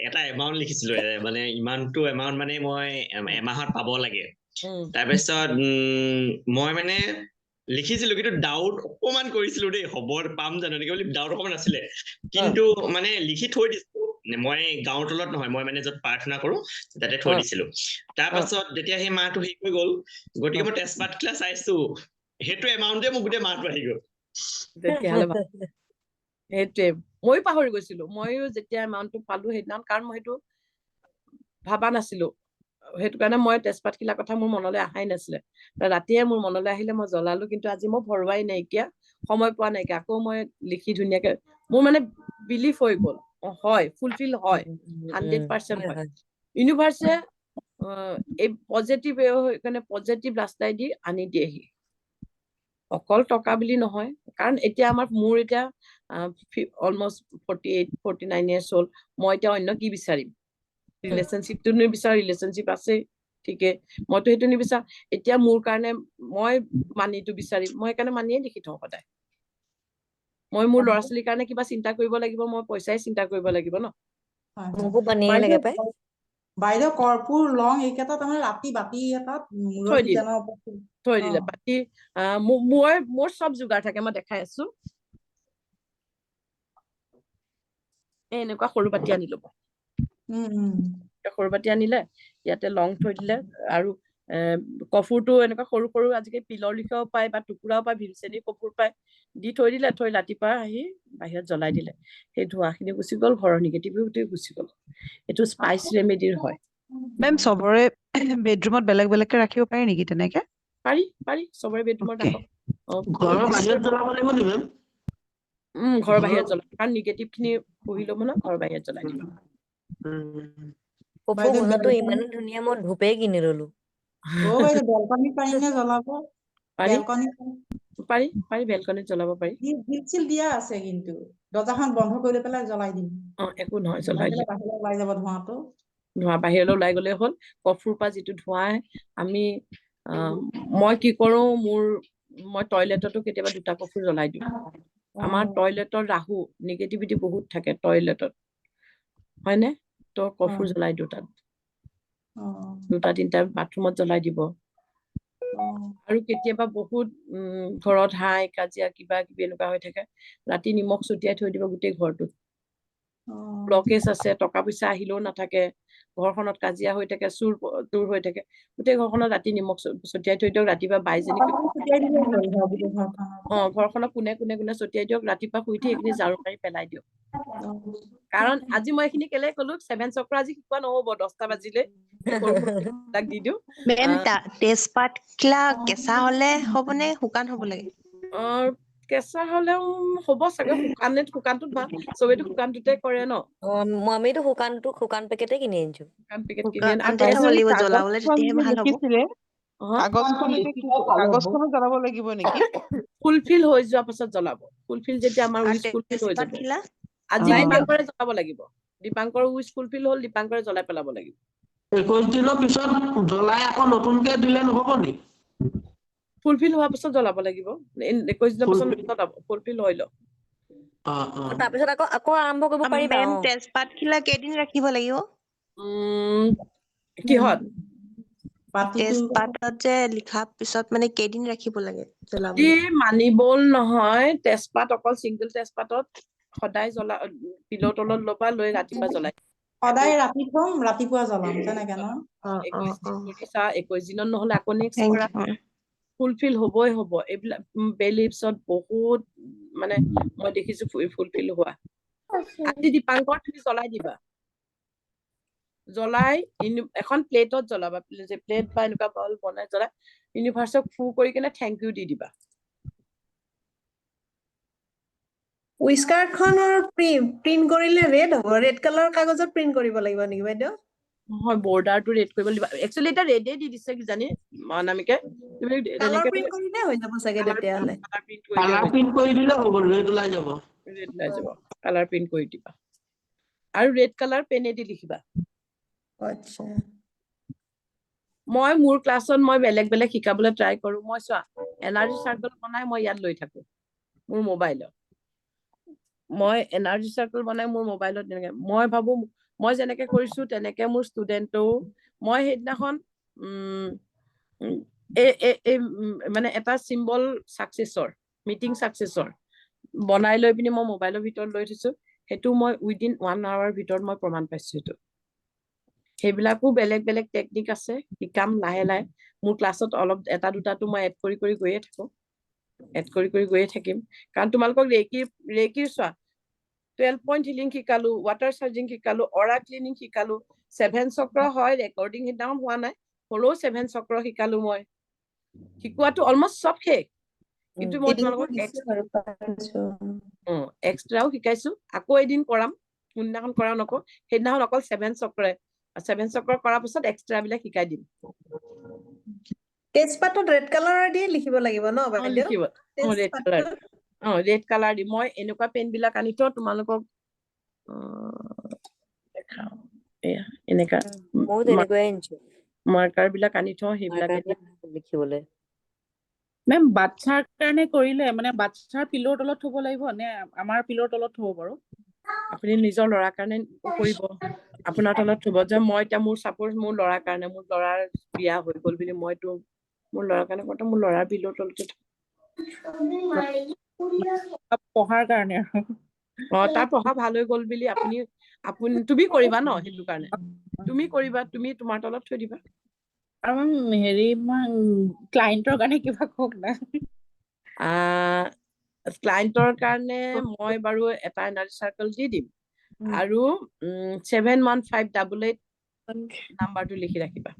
এটা এমাউন্ট লিখিছিলো মানে ইমানটো এমাউন্ট মানে মই এমাহত পাব লাগে তাৰপিছত মই মানে লিখিছিলো কিন্তু ডাউট অকমান কৰিছিলো দেই খবৰ পাম জানো এনেকে বুলি ডাউট অকমান আছিলে কিন্তু মানে লিখি থৈ দিছিলো মই গাঁৱৰ তলত নহয় মই মানে য'ত প্ৰাৰ্থনা কৰো তাতে থৈ দিছিলো তাৰপাছত যেতিয়া সেই মাহটো শেষ হৈ গ'ল গতিকে মই তেজপাত ক্লাছ চাইছো সেইটো এমাউন্টে মোক গোটেই মাহটো আহি গ'ল তেতিয়াহ'লে সেইটোৱে ময়ো পাহৰি গৈছিলো ময়ো যেতিয়া এমাউন্টটো পালো সেইদিনা কাৰণ মই সেইটো ভাবা নাছিলো সেইটো কাৰণে মই তেজপাত খিলা কথা মোৰ মনলৈ আহাই নাছিলে ৰাতিয়ে মোৰ মনলৈ আহিলে মই জ্বলালো কিন্তু আজি মই ভৰোৱাই নাইকিয়া সময় পোৱা নাইকিয়া আকৌ মই লিখি ধুনীয়াকে মোৰ মানে বিলিফ হৈ গ'ল হয় ফুলফিল হয় 100% হয় ইউনিভাৰ্ছে এই পজিটিভ কাৰণে পজিটিভ ৰাস্তাই দি আনি দিয়েহি অকল টকা বুলি নহয় কাৰণ এতিয়া মোৰ এতিয়া অলমোষ্ট 48-49 ইয়াৰ্ছ হ'ল মই এতিয়া অন্য কি বিচাৰিম ৰিলেশনশ্বিপটো নিবিচাৰ ৰিলেশনশ্বিপ আছে ঠিকে মইতো সেইটো নিবিচাৰ এতিয়া মোৰ কাৰণে মই মানিটো বিচাৰিম মই সেইকাৰণে মানিয়ে লিখি থওঁ সদায় মই মোৰ ল'ৰা ছোৱালীৰ কাৰণে কিবা চিন্তা কৰিব লাগিব মই পইচাই চিন্তা কৰিব লাগিব ন মোকো পানীয়ে লাগে পাই বাইদেউ কৰ্পূৰ লং এইকেইটা তাৰমানে ৰাতি বাতি এটাত থৈ দিলে বাতি মোৰ চব যোগাৰ থাকে মই দেখাই আছো এনেকুৱা সৰু বাতি আনি ল'ব সৰু বাতি আনিলে ইয়াতে লং থৈ দিলে আৰু কফুৰটো এনেকুৱা সৰু সৰু আজিকালি পিলৰ লিখাও পায় বা টুকুৰাও পায় ভীমচেনি কফুৰ পায় দি থৈ দিলে থৈ ৰাতিপুৱা আহি বাহিৰত জ্বলাই দিলে সেই ধোঁৱাখিনি গুচি গ'ল ঘৰৰ নিগেটিভিটি গুচি গ'ল এইটো স্পাইচ ৰেমেডিৰ হয় মেম চবৰে বেডৰুমত বেলেগ বেলেগকে ৰাখিব পাৰি নেকি তেনেকে পাৰি চবৰে বেডৰুমত ৰাখক ঘৰৰ বাহিৰত জ্বলাব লাগিব নি মেম ঘৰৰ বাহিৰত জ্বলাব কাৰণ নিগেটিভ খিনি পঢ়ি ল'ব ন ঘৰৰ বাহিৰত জ্বলাই দিব কফু গোন্ধটো ইমানে ধুনীয়া মই ধূপেই কিনি ললো বেলকনিত পাৰিনে জ্বলাব পাৰি বেলকনিত জ্বলাব পাৰি হিল দিয়া আছে কিন্তু দৰ্জাখন বন্ধ কৰি পেলাই জ্বলাই দিম একো নহয় জ্বলাই দিলে বাহিৰলৈ ওলাই যাব ধোঁৱাটো ধোঁৱা বাহিৰলৈ ওলাই গলে হ'ল কফুৰ পৰা যিটো ধোঁৱা আমি মই কি কৰো মই টয়লেটতো কেতিয়াবা 2টা কফুৰ জ্বলাই দিওঁ আমাৰ টয়লেটৰ ৰাহু নিগেটিভিটি বহুত থাকে টয়লেটত হয়নে তো কফুৰ জ্বলাই দিওঁ তাত 2টা 3টা বাথৰুমত জ্বলাই দিব আৰু কেতিয়াবা বহুত ঘৰত হাই কাজিয়া কিবা কিবি এনেকুৱা হৈ থাকে ৰাতি নিমখ ছটিয়াই থৈ দিব গোটেই ঘৰটোত ব্লকেজ আছে টকা পইচা আহিলেও নাথাকে ঘৰখনত কাজিয়া হৈ থাকে চুৰ তুৰ হৈ থাকে গোটেই ঘৰখনত ৰাতি নিমখ ছটিয়াই থৈ দিয়ক ৰাতিপুৱা বাইজনী ঘৰখনত কোনে কোনে কোনে ছটিয়াই দিয়ক ৰাতিপুৱা শুই উঠি এইখিনি ঝাৰু মাৰি পেলাই দিয়ক কাৰণ আজি মই এইখিনি কেলে কলো 7 চক্ৰ আজি শিকোৱা নহ'ব 10টা বাজিলে দি দিওঁ তেজপাত খিলা কেঁচা হলে হ'বনে শুকান হ'ব লাগে কেঁচা হলেও হ'ব চাগে শুকানটোত ভাল চবেইটো শুকানটোতে কৰে ন আমিতো শুকান পেকেটে কিনি আনিছো শুকান পেকেট কাগজখনো জ্বলাব লাগিব নেকি ফুলফিল হৈ যোৱাৰ পাছত জ্বলাব ফুলফিল যেতিয়া আমাৰ উইচ ফুলফিল হৈ যাব আজি দীপাংকৰে জ্বলাব লাগিব। দীপাংকৰ উইচ ফুলফিল হ'ল, দীপাংকৰে জ্বলাই পেলাব লাগিব। 21 দিনৰ পিছত জ্বলাই আকৌ নতুনকে দিলে নহব নি? ফুলফিল হোৱাৰ পিছত জ্বলাব লাগিব। 21 দিনৰ পিছত জ্বলাব, ফুলফিল হৈ লওক। তাৰপিছত আকৌ আৰম্ভ কৰিব পাৰিবা। মেম তেজপাত খিলা কেইদিন ৰাখিব লাগিব? কিহত? তেজপাতত যে লিখা পিছত মানে কেইদিন ৰাখিব লাগে জ্বলাবলৈ? যদি মানিবল নহয়, তেজপাত অকল চিংগল তেজপাতত সদায় পিলৰ তলত ল'বা, লৈ ৰাতিপুৱা জ্বলাই। সদায় ৰাতি থম, ৰাতিপুৱা জ্বলাম তেনেকে ন? 21 দিনত নহলে আকৌ নেক্সট কৰা। ফুলফিল হবই হ'ব। এইবিলাক বে লিভছত বহুত মানে মই দেখিছো ফুলফিল হোৱা। আজি দীপাংকৰ তুমি জ্বলাই দিবা। জ্বলাই এখন প্লেটত জ্বলাবা, প্লেট বা এনেকুৱা বল বনাই জ্বলাই ইউনিভাৰ্চক ফু কৰি কিনে থেংক ইউ দি দিবা। উইস্কাৰ্টখনৰ প্ৰিন্ট কৰিলে ৰেড হ'ব। ৰেড কালাৰ কাগজত প্ৰিন্ট কৰিব লাগিব নেকি বাইদেউ? নহয়, বৰ্ডাৰটো ৰেড কৰিব লাগিব। একচুৱেলি এটা ৰেডে দি দিছে কিজানি অনামিকে। তুমি কালাৰ তেনেকে প্ৰিন্ট কৰিলে হৈ যাব চাগে তেতিয়াহলে। কালাৰ প্ৰিন্ট কৰি দিলে হ'ব, ৰেড ওলাই যাব। ৰেড ওলাই যাব, কালাৰ প্ৰিন্ট কৰি দিবা। আৰু ৰেড কালাৰ পেনেদি লিখিবা। আচ্ছা। মই মোৰ ক্লাছত মই বেলেগ বেলেগ শিকাবলৈ ট্ৰাই কৰো। মই চোৱা এনাৰ্জি চাৰ্কল বনাই মই ইয়াত লৈ থাকো মোৰ মোবাইলত। মই এনাৰ্জি চাৰ্কল বনাই মোৰ মোবাইলত তেনেকে মই ভাবো মই যেনেকে কৰিছো তেনেকে মোৰ ষ্টুডেণ্টেও মই সেইদিনাখন মানে এটা চিম্বল ছাকচেছৰ মিটিং ছাকচেছৰ বনাই লৈ পিনি মই মোবাইলৰ ভিতৰত লৈ থৈছো। সেইটো মই উইদিন 1 hour ভিতৰত মই প্ৰমাণ পাইছো। সেইটো সেইবিলাকো বেলেগ বেলেগ টেকনিক আছে, শিকাম লাহে লাহে। মোৰ ক্লাছত অলপ এটা দুটাটো মই এড কৰি গৈয়ে থাকো, এড কৰি গৈয়ে থাকিম। কাৰণ তোমালোকক ৰেকিৰ চোৱা 12 পইণ্ট হিলিং শিকালো, ৱাটাৰ চাৰ্জিং শিকালো, অৰা ক্লিনিং শিকালো, 7 চক্ৰ হয় ৰেকৰ্ডিং সিদিনাখন হোৱা নাই, হ'লেও 7 চক্ৰ শিকালো। মই শিকোৱাটো অলমষ্ট চব শেষ, কিন্তু মই তোমালোকক এক্সট্ৰাও শিকাইছো। আকৌ এদিন কৰাম, কোনদিনাখন কৰা নকওঁ। সেইদিনাখন অকল 7 চক্ৰ কৰাৰ পিছত এক্সট্ৰা বিলাক শিকাই দিম। তেজপাতত ৰেড কালাৰ দিয়ে লিখিব লাগিব ন বাইদেউ? লিখিব ৰেড কালাৰ দি মই এনেকুৱা পেন বিলাক আনি থওঁ তোমালোকক দেখাও। এয়া এনেকা মাৰ্কাৰ বিলাক আনি থওঁ, সেইবিলাক লিখিবলৈ। মেম বাচ্ছাৰ কাৰণে কৰিলে মানে বাচ্ছাৰ পিলৰ তলত থব লাগিব নে আমাৰ পিলৰ তলত থব বাৰু? আপুনি নিজৰ ল'ৰাৰ কাৰণে কৰিব, আপোনাৰ তলত থব। যে মই এতিয়া মোৰ চাপোজ মোৰ ল'ৰাৰ কাৰণে, মোৰ ল'ৰাৰ বিয়া হৈ গল বুলি মইতো মোৰ ল'ৰাৰ কাৰণে মোৰ ল'ৰাৰ পিলৰ তলতে পঢ়াৰ কাৰণে তাৰ পঢ়া ভাল হৈ গল বুলি আপুনি তুমি কৰিবা ন? সেইটো কাৰণে তুমি কৰিবা, তুমি তোমাৰ তলত থৈ দিবা। আৰু হেৰি ক্লায়েন্টৰ কাৰণে কিবা কওক না। ক্লায়েন্টৰ কাৰণে মই বাৰু এটা এনাৰ্জি চাৰ্কল দি দিম আৰু 71588 নাম্বাৰটো লিখি ৰাখিবা।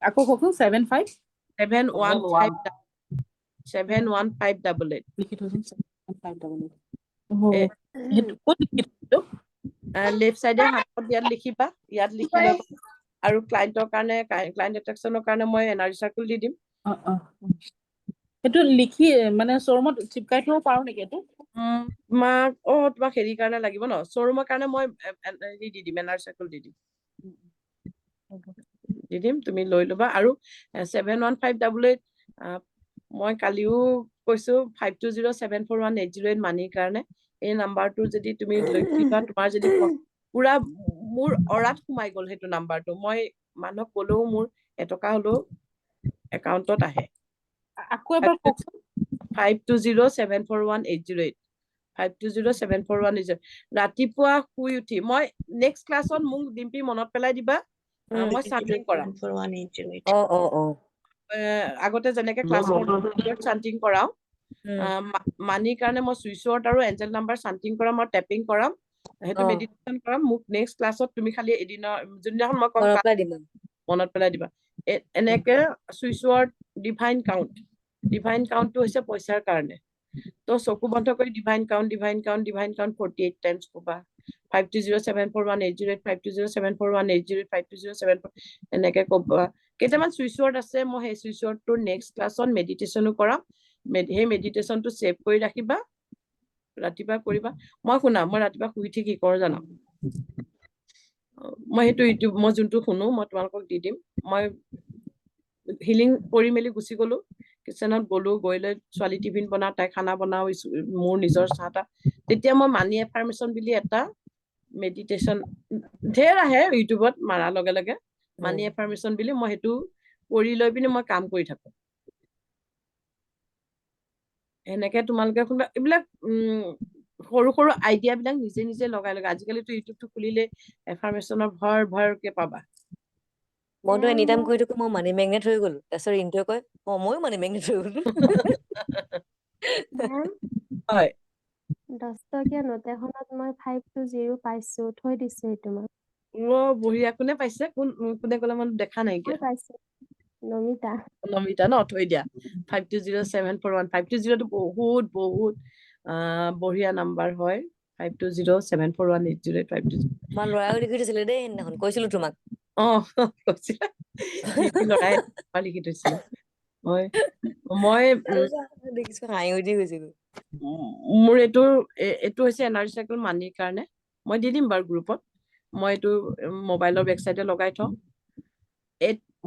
আকৌ কওকচোন 71588 লিখি থৈছোন 71588 লেফ্ট চাইডে হাতত ইয়াত লিখিবা, ইয়াত লিখি ল'বা। আৰু ক্লায়েন্টৰ কাৰণে ক্লায়েন্ট এট্ৰেকচনৰ কাৰণে মই এনাৰ্জি চাৰ্কল দি দিম। সেইটো লিখি মানে শ্বৰুমত চিপকাই থব পাৰো নেকি? এইটো তোমাক হেৰি কাৰণে লাগিব ন? শ্বৰুমৰ কাৰণে মই দি দিম, এনাৰ্জি চাৰ্কল দি দিম, তুমি লৈ ল'বা। আৰু 71588 মই কালিও কৈছো 52074180 মানিৰ কাৰণে এই নাম্বাৰটো যদি তুমি লিখিবা, তোমাৰ যদি পুৰা মোৰ অৰাত সোমাই গ'ল সেইটো নাম্বাৰটো, মই মানুহক ক'লেও মোৰ এটকা হলেও একাউণ্টত আহে। আকৌ এবাৰ কওকচোন। 52074180 52074180 ৰাতিপুৱা শুই উঠি মই নেক্সট ক্লাছত মোক ডিম্পি মনত পেলাই দিবা। মই চান্টিং কৰাম। আগতে যেনেকে ক্লাছত চান্টিং কৰাও, মানিৰ কাৰণে মই চুইচ ৱৰ্ড আৰু এঞ্জেল নাম্বাৰ চান্টিং কৰাম, মই টেপিং কৰাম, সেইটো মেডিটেশ্যন কৰাম। মোক নেক্সট ক্লাছত তুমি খালি এদিনৰ যোনদিনাখন মই কম মনত পেলাই দিবা। এনেকে চুইচ ৱৰ্ড ডিভাইন কাউণ্টটো হৈছে পইচাৰ কাৰণে। তো চকু বন্ধ কৰি ডিভাইন কাউণ্ট 48 টাইমছ ক'বা। 52074180 52074180 5207 এনেকে ক'বা। কেইটামান চুইচ ৱৰ্ড আছে, মই সেই চুইচ ৱৰ্ডটোৰ নেক্সট ক্লাছত মেডিটেশ্যনো কৰাম। সেই মেডিটেশ্যনটো ছেভ কৰি ৰাখিবা, ৰাতিপুৱা কৰিবা। মই শুনা, মই ৰাতিপুৱা শুই উঠি কি কৰোঁ জানো? মই সেইটো ইউটিউব, মই যোনটো শুনো মই তোমালোকক দি দিম। মই হিলিং কৰি মেলি গুচি গ'লো, কিচেনত গ'লো, গৈ লৈ ছোৱালী টিফিন বনাওঁ, তাই খানা বনাওঁ, মোৰ নিজৰ চাহ তাহ। তেতিয়া মই মানি এফাৰ্মেশ্যন বুলি এটা মেডিটেশ্যন ঢেৰ আহে ইউটিউবত মাৰাৰ লগে লগে, মানি এফাৰ্মেশ্যন বুলি, মই সেইটো কৰি লৈ পিনে মই কাম কৰি থাকো। এনেকে তোমালোকে কোনোবা এইবিলাক সৰু সৰু আইডিয়া বিলাক নিজে নিজে লগাই লগাই, আজিকালিতো ইউটিউবটো খুলিলে এফাৰ্মেশ্যনৰ ভৰকে পাবা। মইতো এনি টাইম কৰি থাকো, মই মানি মেগনেট হৈ গলো। তাৰপিছত ৰিন্টুৱে কয়, ময়ো মানি মেগনেট হৈ গলো। হয়, 10 টকীয়া নোট এখনত মই 520 পাইছো, থৈ দিছো সেইটো মই। বঢ়িয়া। কোনে পাইছে? কোনে ক'লে? মই দেখা মই নাইকিয়া। পাইছো, নমিতা। নমিতা ন? থৈ দিয়া। 520741 520টো বহুত বহুত বঢ়িয়া নাম্বাৰ হয়। 520741808520। আমাৰ ল'ৰাইও লিখি থৈছিলে দেই সেইদিনাখন, কৈছিলো তোমাক। কৈছিলা লৰাই লিখি থৈছিলে। হয়, মই দেখিছো হাঁহি উঠি গৈছে। মোৰ এইটো হৈছে এনাৰ্জি চাইকেল মানিৰ কাৰণে। মই দি দিম বাৰু গ্ৰুপত। মই এইটো মোবাইলৰ ৱেবছাইটে লগাই থওঁ।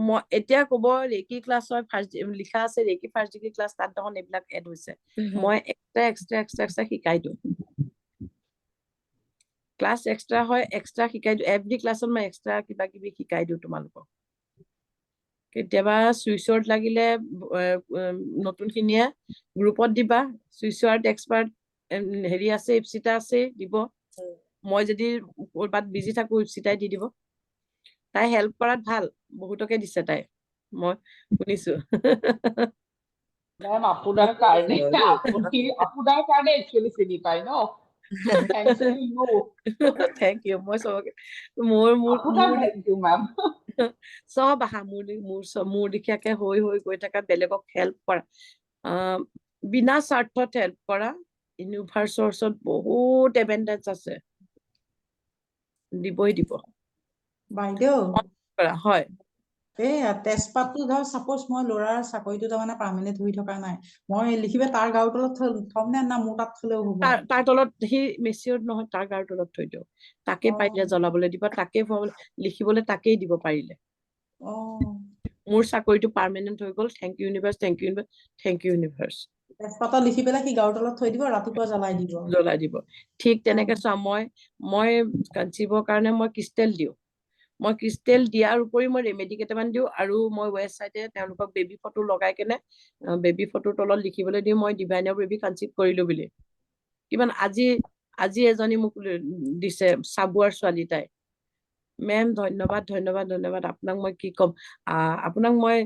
মই এতিয়া ক'ব ৰেকি ক্লাছ হয়, লিখা আছে ৰেকি ফাৰ্ষ্ট ডিগ্ৰী ক্লাছ, তাত দেখোন এইবিলাক এড হৈছে। মই এক্সট্ৰা শিকাই দিওঁ। ক্লাছ এক্সট্ৰা হয়, এক্সট্ৰা শিকাই দিওঁ। এভৰি ক্লাছত মই এক্সট্ৰা কিবা কিবি শিকাই দিওঁ তোমালোকক। কেতিয়াবা চুইচত লাগিলে নতুনখিনিয়ে গ্ৰুপত দিবা। চুইচৰ এক্সপাৰ্ট হেৰি আছে, ইপচিতা আছে, দিব। মই যদি ক'ৰবাত বিজি থাকো, ইপচিতাই দি দিব। তাই হেল্প কৰাত ভাল, বহুতকে দিছে তাই, মই শুনিছো। মেম আপোনাৰ কাৰণে একচুৱেলি চিনি পায় ন। Thank U. মই চবকে চব আহা মোৰ লিখিয়াকে হৈ গৈ থকা, বেলেগক হেল্প কৰা, বিনা স্বাৰ্থত হেল্প কৰা। ইউনিভাৰ্চৰ ওচৰত বহুত এভেণ্ডেঞ্চ আছে, দিবই দিব। বাইদেউ, হয়, তেজপাতটো ধৰ চাপোজ মই ল'ৰাৰ চাকৰিটো তাৰমানে পাৰ্মানেণ্ট হৈ থকা নাই, মই লিখিবে তাৰ গাৰ তলত থম নে না মোৰ তাত থলেও হ'ব? তাৰ তলত, সি মেচিয়ৰ্ড নহয়, তাৰ গাৰ তলত থৈ দিওঁ। তাকে পাৰিলে জ্বলাবলৈ দিব, তাকে লিখিবলৈ তাকেই দিব পাৰিলে। মোৰ চাকৰিটো পাৰ্মানেণ্ট হৈ গ'ল। Thank you universe, thank you universe, thank you universe. তেজপাতত লিখি পেলাই সি গাৰ তলত থৈ দিব, ৰাতিপুৱা জ্বলাই দিব। জ্বলাই দিব। ঠিক তেনেকে চোৱা, মই কনচিভৰ কাৰণে মই ক্ৰিষ্টেল দিওঁ। মই ক্ৰিষ্টেল দিয়াৰ উপৰি মই ৰেমেডি কেইটামান দিওঁ, আৰু মই ৱেবছাইটে তেওঁলোকক বেবী ফটো লগাই কেনে বেবী ফটোৰ তলত লিখিবলৈ দিওঁ, মই ডিভাইনৰ বেবী কনচিভ কৰিলো বুলি। কিমান আজি এজনী মোক দিছে, চাবুৱাৰ ছোৱালী তাই। মেম ধন্যবাদ ধন্যবাদ ধন্যবাদ, আপোনাক মই কি ক'ম। আপোনাক মই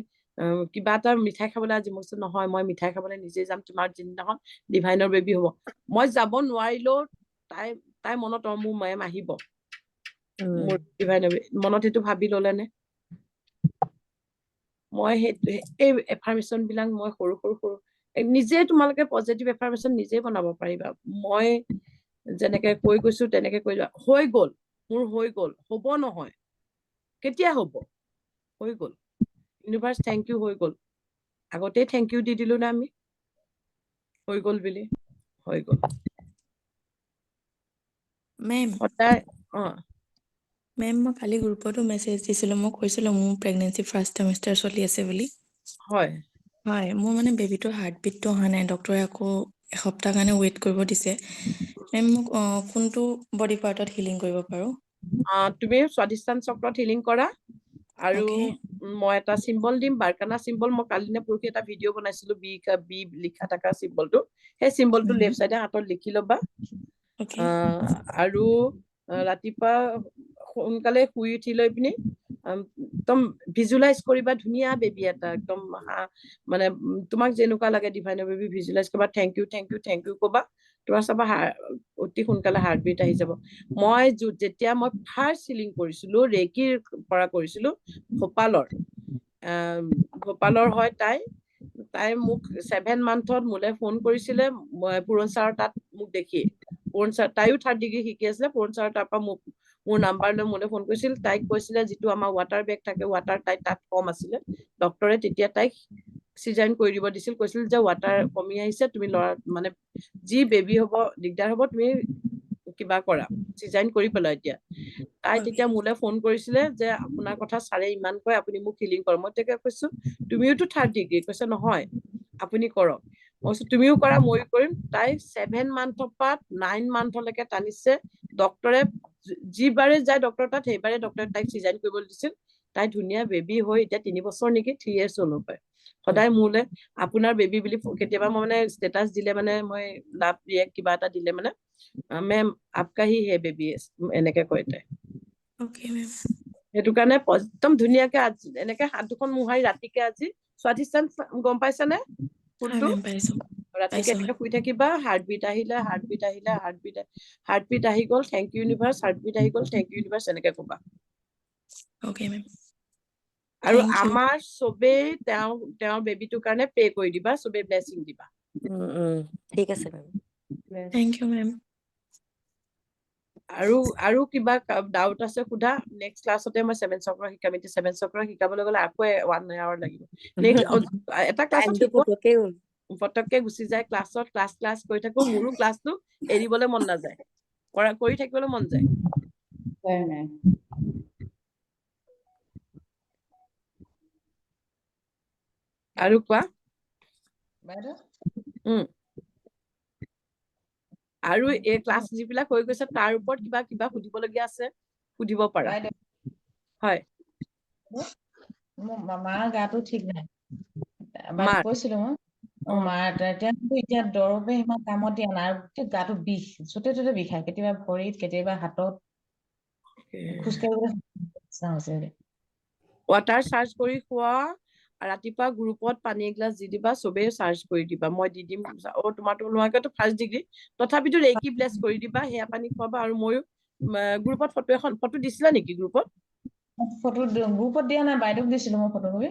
কিবা এটা মিঠাই খাবলৈ আজি মই নহয়, মই মিঠাই খাবলৈ নিজে যাম, তোমাৰ যিদিনাখন ডিভাইনৰ বেবী হ'ব। মই যাব নোৱাৰিলেও তাই মনত মোৰ মেম আহিব, মোৰ ডিভাইনৰ বেবী মনত সেইটো ভাবি ললে নে? মই এই এফাৰ্মেশ্যন বিলাক মই সৰু নিজে তোমালোকে পজিটিভ এফাৰ্মেশ্যন নিজে বনাব পাৰিবা। মই যেনেকে কৈ গৈছো তেনেকে কৈ যোৱা। হৈ গ'ল, মোৰ হৈ গ'ল, হ'ব নহয়, কেতিয়া হ'ব? হৈ গ'ল। ইউনিভাৰ্চ থেংক ইউ, হৈ গ'ল। আগতেই থেংক ইউ দি দিলো না আমি, হৈ গ'ল বুলি। হৈ গ'ল। মেম, সদায় মেম মই কালি গ্ৰুপতো মেছেজ দিছিলো, মই কৈছিলো মোৰ প্ৰেগনেঞ্চি ফাৰ্ষ্ট ছেমিষ্টাৰ চলি আছে বুলি। হয়, হয়, মোৰ মানে বেবীটোৰ হাৰ্টবিটটো অহা নাই। ডক্টৰে আকৌ এসপ্তাহ কাৰণে ৱেইট কৰিব দিছে। মেম মোক কোনটো বডি পাৰ্টত হিলিং কৰিব পাৰো? তুমি স্বাধিষ্ঠান চক্ৰত হিলিং কৰা, আৰু মই এটা চিম্বল দিম, বাৰকানা চিম্বল। মই কালি নে পৰহি এটা ভিডিঅ' বনাইছিলো, বি লিখা থকা চিম্বলটো। সেই চিম্বলটো লেফ্ট চাইডে হাতত লিখি ল'বা। আৰু ৰাতিপুৱা সোনকালে শুই উঠি লৈ পিনি একদম ভিজুৱেলাইজ কৰিবা, ধুনীয়া বেবী এটা একদম মানে তোমাক যেনেকুৱা লাগে ডিভাইনৰ বেবী ভিজুৱেলাইজ কৰিবা। Thank you thank you thank you ক'বা। তোমাৰ চাবা অতি সোনকালে হাৰ্টবিট আহি যাব। মই যেতিয়া মই ফাৰ্ষ্ট হিলিং কৰিছিলো, ৰেকিৰ পৰা কৰিছিলো, ভোপালৰ হয় তাই মোক 7 মান্থত মোলৈ ফোন কৰিছিলে, পুৰণ ছাৰৰ তাত মোক দেখি। পুৰণ ছাৰ, তাইও 3rd ডিগ্ৰী শিকি আছিলে। পুৰণ ছাৰৰ তাৰ পৰা মোৰ নাম্বাৰ লৈ মোলৈ ফোন কৰিছিল। তাইক কৈছিলে যিটো আমাৰ ৱাটাৰ বেগ থাকে, ৱাটাৰ তাত কম আছিলে। ডক্টৰে তেতিয়া তাইক চিজাৰিন কৰি দিব দিছিল, কৈছিল যে ৱাটাৰ কমি আহিছে, তুমি ল'ৰা মানে যি বেবী হ'ব দিগদাৰ হ'ব, তুমি কিবা কৰা, চিজাৰিন কৰি পেলোৱা এতিয়া। তাই তেতিয়া মোলৈ ফোন কৰিছিলে যে আপোনাৰ কথা ছাৰে ইমান কয়, আপুনি মোক হিলিং কৰক। মই তেতিয়া কৈছো তুমিওতো 3rd ডিগ্ৰী, কৈছে নহয় আপুনি কৰক। মই কৈছো তুমিও কৰা ময়ো কৰিম। তাই 7 মান্থৰ পৰা 9 মান্থলৈকে টানিছে। ডক্তৰে যি বাৰে যায় ডক্তৰ তাত, সেইবাৰে ডক্তৰে তাইক চিজাৰিন কৰিব দিছিল। তাই ধুনীয়া বেবী হৈ এতিয়া 3 বছৰ নেকি 3 years হ'ল পায়। সদায় মোলে আপোনাৰ বেবী বুলি কেতিয়াবা মই মানে ষ্টেটাছ দিলে মানে মই লাভ ৰিয়েক্ট কিবা এটা দিলে মানে মেম আপকা হি হে বেবী এনেকে কয় তাই। Okay, ma'am. সেইটো কাৰণে একদম ধুনীয়াকে এনেকে হাত দুখন মোহাৰি ৰাতিকে আজি স্বাধিষ্ঠান গম পাইছানে Hi, ফুলটো? ma'am. পাইছো ৰাতিকে পাইছো। এনেকে শুই থাকিবা, হাৰ্টবিট আহিলে হাৰ্টবিট আহি গ'ল, থেংক ইউ ইউনিভাৰ্চ, হাৰ্টবিট আহি গ'ল, থেংক ইউ ইউনিভাৰ্চ, এনেকে ক'বা। Okay, ma'am. আৰু Thank you. আমাৰ চবেই তেওঁৰ বেবীটোৰ কাৰণে পে কৰি দিবা, চবেই ব্লেছিং দিবা। ঠিক আছে মেম। Thank you, ma'am. আৰু কিবা ডাউট আছে সোধা। নেক্সট ক্লাছতে মই 7 চক্ৰ শিকাম। এতিয়া 7 চক্ৰ শিকাবলৈ গ'লে আকৌ 1 hour লাগিব। এটা ক্লাছত টাইমটো পুতুককে গ'ল। পটককে গুচি যায় ক্লাছত, ক্লাছ কৰি থাকো। মোৰো ক্লাছটো এৰিবলৈ মন নাযায়, কৰি থাকিবলৈ মন যায়। আৰু কোৱা আৰু এই ক্লাছ যিবিলাক হৈ গৈছে তাৰ ওপৰত কিবা সুধিবলগীয়া আছে সুধিব পাৰা। হয়, মাৰ গাটো ঠিক নাই, মাৰ কৈছিলো মই মাৰ এতিয়া দৰৱে ইমান কামত দিয়া নাই, আৰু গাটো বিষ য'তে ত'তে বিষায়, কেতিয়াবা ভৰিত কেতিয়াবা হাতত, খোজকাঢ়িবলৈ নিচিনা হৈছে। ৱাটাৰ চাৰ্জ কৰি খোৱা, ৰাতিপুৱা গ্ৰুপত পানী এগিলাচ দি দিবা, চবেই চাৰ্জ কৰি দিবা, মই দি দিম। তোমাৰতো নোহোৱাকৈতো 1st ডিগ্ৰী, তথাপিতো ৰেকি ব্লেছ কৰি দিবা, সেয়া পানী খুৱাবা। আৰু ময়ো গ্ৰুপত ফটো দিছিলা নেকি গ্ৰুপত? ফটো গ্ৰুপত দিয়া নাই, বাইদেউক দিছিলো মই ফটো কপি।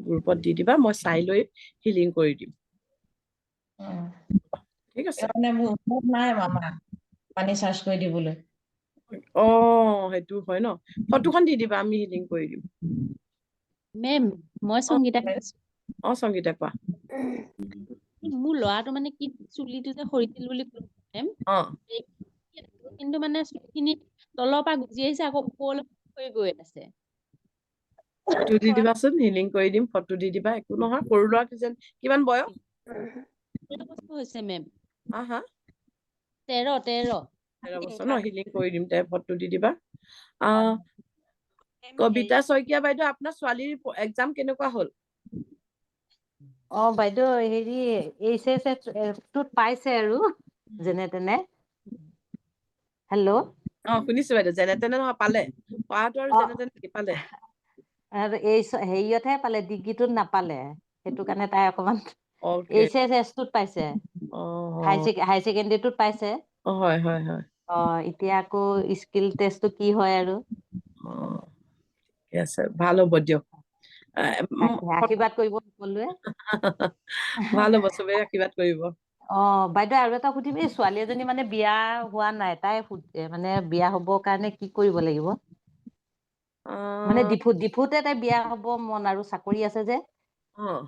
গ্ৰুপত দি দিবা, মই চাই লৈ হিলিং কৰি দিম। ঠিক আছে। মোৰ নাই মামা পানী চাৰ্জ কৰি দিবলৈ। সেইটো হয় ন, ফটোখন দি দিবা, আমি হিলিং কৰি দিম। মেম মই সংগীতা কৈছো। সংগীতা কোৱা। মোৰ ল'ৰাটো মানে কি চুলিটো যে সৰিছিল বুলি ক'লো মেম, কিন্তু মানে চুলিখিনি তলৰ পৰা গুজি আহিছে, আকৌ ওপৰলৈ হৈ গৈ আছে। ফটো দি দিবাচোন, হিলিং কৰি দিম। ফটো দি দিবা, একো নহয়। সৰু ল'ৰা কিমান বয়স? 13 বছৰ হৈছে মেম। হা 13 বছৰ ন, হিলিং কৰি দিম। তাই ফটো দি দিবা। কবিতা শইকীয়া বাইদেউ, আপোনাৰ ছোৱালীৰ এক্সাম কেনেকুৱা হ'ল? বাইদেউ হেৰি HSS পাইছে আৰু যেনে তেনে। হেল্ল'। শুনিছো বাইদেউ, যেনে তেনে নহয়, পালে। পাৱাটো আৰু যেনে তেনে পালে। আৰু হেৰিয়তহে পালে, ডিগ্ৰীটোত নাপালে। সেইটো কাৰণে তাই অকমান HSS পাইছে, হাই ছেকেণ্ডাৰীটোত পাইছে। হয়। এতিয়া আকৌ স্কিল টেষ্টটো কি হয় আৰু। ঠিক আছে, ভাল হ'ব দিয়ক। আশীৰ্বাদ কৰিব সকলোৱে। ভাল হ'ব, চবে আশীৰ্বাদ কৰিব। বাইদেউ আৰু এটা সুধিম, এই ছোৱালী এজনী মানে বিয়া হোৱা নাই, তাই মানে বিয়া হবৰ কাৰণে কি কৰিব লাগিব? মানে ডিফুতে তাই বিয়া হব মন, আৰু চাকৰি আছে যে।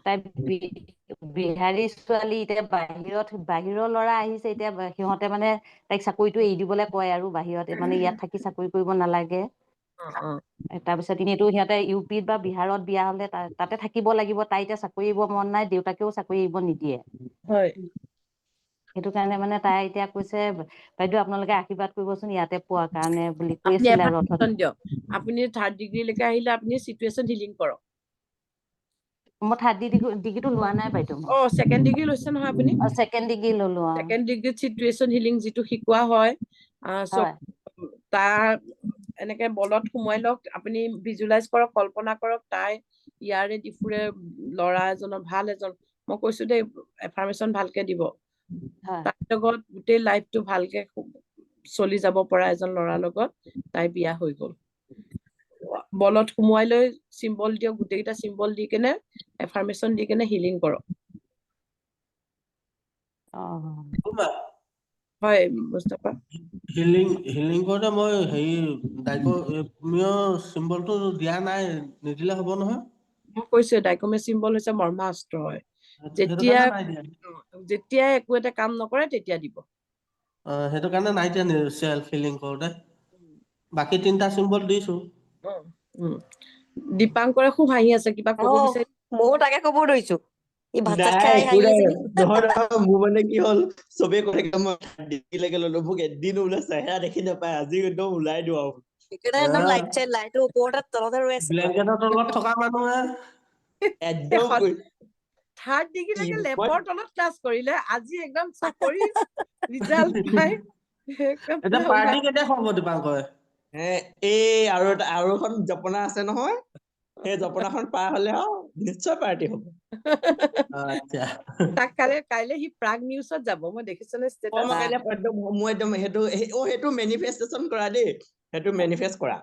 তাই বিহাৰী ছোৱালী, এতিয়া বাহিৰৰ ল'ৰা আহিছে, এতিয়া সিহঁতে মানে তাইক চাকৰিটো এৰি দিবলৈ কয় আৰু বাহিৰত, মানে ইয়াত থাকি চাকৰি কৰিব নালাগে। তাৰপিছত এনেইটো সিহঁতে UPত বা বিহাৰত বিয়া হলে তাতে থাকিব লাগিব। তাই এতিয়া চাকৰি এৰিব মন নাই, দেউতাকেও চাকৰি এৰিব নিদিয়ে। সেইটো কাৰণে মানে তাই এতিয়া কৈছে, বাইদেউ আপোনালোকে আশীৰ্বাদ কৰিবচোন ইয়াতে পোৱাৰ কাৰণে বুলি কৈ আপুনি আছিলে আৰু এপ্লিকেশ্যন দিয়ক। আপুনি 3rd ডিগ্ৰীলৈকে আহিলে আপুনি চিটুৱেশ্যন হিলিং কৰক। মই 3rd ডিগ্ৰীটো লোৱা নাই বাইদেউ। 2nd ডিগ্ৰী লৈছে নহয় আপুনি? 2nd ডিগ্ৰী ললো। 2nd ডিগ্ৰীত চিটুৱেশ্যন হিলিং যিটো শিকোৱা হয়, তাৰ এনেকে বলত সোমোৱাই লওক। আপুনি ভিজুৱেলাইজ কৰক, কল্পনা কৰক, তাই ইয়াৰে ডিফুৰে ল'ৰা এজনৰ, ভাল এজন, মই কৈছো দেই, এফাৰ্মেশ্যন ভালকে দিব। তাৰ লগত গোটেই লাইফটো ভালকে চলি যাব পৰা এজন ল'ৰাৰ লগত তাই বিয়া হৈ গ'ল। বলত সোমোৱাই লৈ চিম্বল দিয়ক, গোটেইকেইটা চিম্বল দি কেনে, এফাৰ্মেশ্যন দি কেনে হিলিং কৰক। হয় মুস্তাফা। হিলিং কৰোতে মই হেৰি চিম্বলটো দিয়া নাই, নিদিলে হ'ব নহয়? মই কৈছো ডাইকমে চিম্বল হৈছে মৰ্মাস্ত্ৰ হয়। সেইটো যেতিয়া কাৰণে নাই দিয়া যেতিয়া একো এটা কাম নকৰে তেতিয়া দিব। সেইটো কাৰণে নাই দিয়া চেল্ফ হিলিং কৰোতে বাকী 3টা চিম্বল দিছো। দীপাংকৰে খুব হাঁহি আছে, কিবা কব বিচাৰি। ময়ো তাকে কব ধৰিছো, ই ভাত চাত নাই খাই একো হাঁহি নাই আছে নেকি? নহয় মোৰ মানে কি হ'ল চবেই কৈ থাকে মই ডিগ্ৰীলৈকে ললো মোক এদিন বোলে চেহেৰা দেখি নাপায় আজি একদম ওলাই দিওঁ আৰু সেইকাৰণে একদম লাইটৰ ওপৰতে তলতে ৰৈ আছে। ব্লেংকেটৰ তলত থকা মানুহে একদম থাৰ্ড ডিগ্ৰীলৈকে লেপৰ তলত ক্লাছ কৰিলে, আজি একদম চাকৰি ৰিজাল্ট পাই এটা পাৰ্টি কেতিয়া খুৱাব দীপাংকৰে? এই আৰু এখন জপনা আছে নহয়, সেই জপনাখন পাৰ হলে আৰু নিশ্চয় পাৰ্টি হ'ব। আচ্ছা তাক কাইলে সি প্ৰাগ নিউজত যাব, মই দেখিছো নে ষ্টেটাছ। মই কাইলে মই একদম সেইটো মেনিফেষ্টেশ্যন কৰা দেই, সেইটো মেনিফেষ্ট কৰা।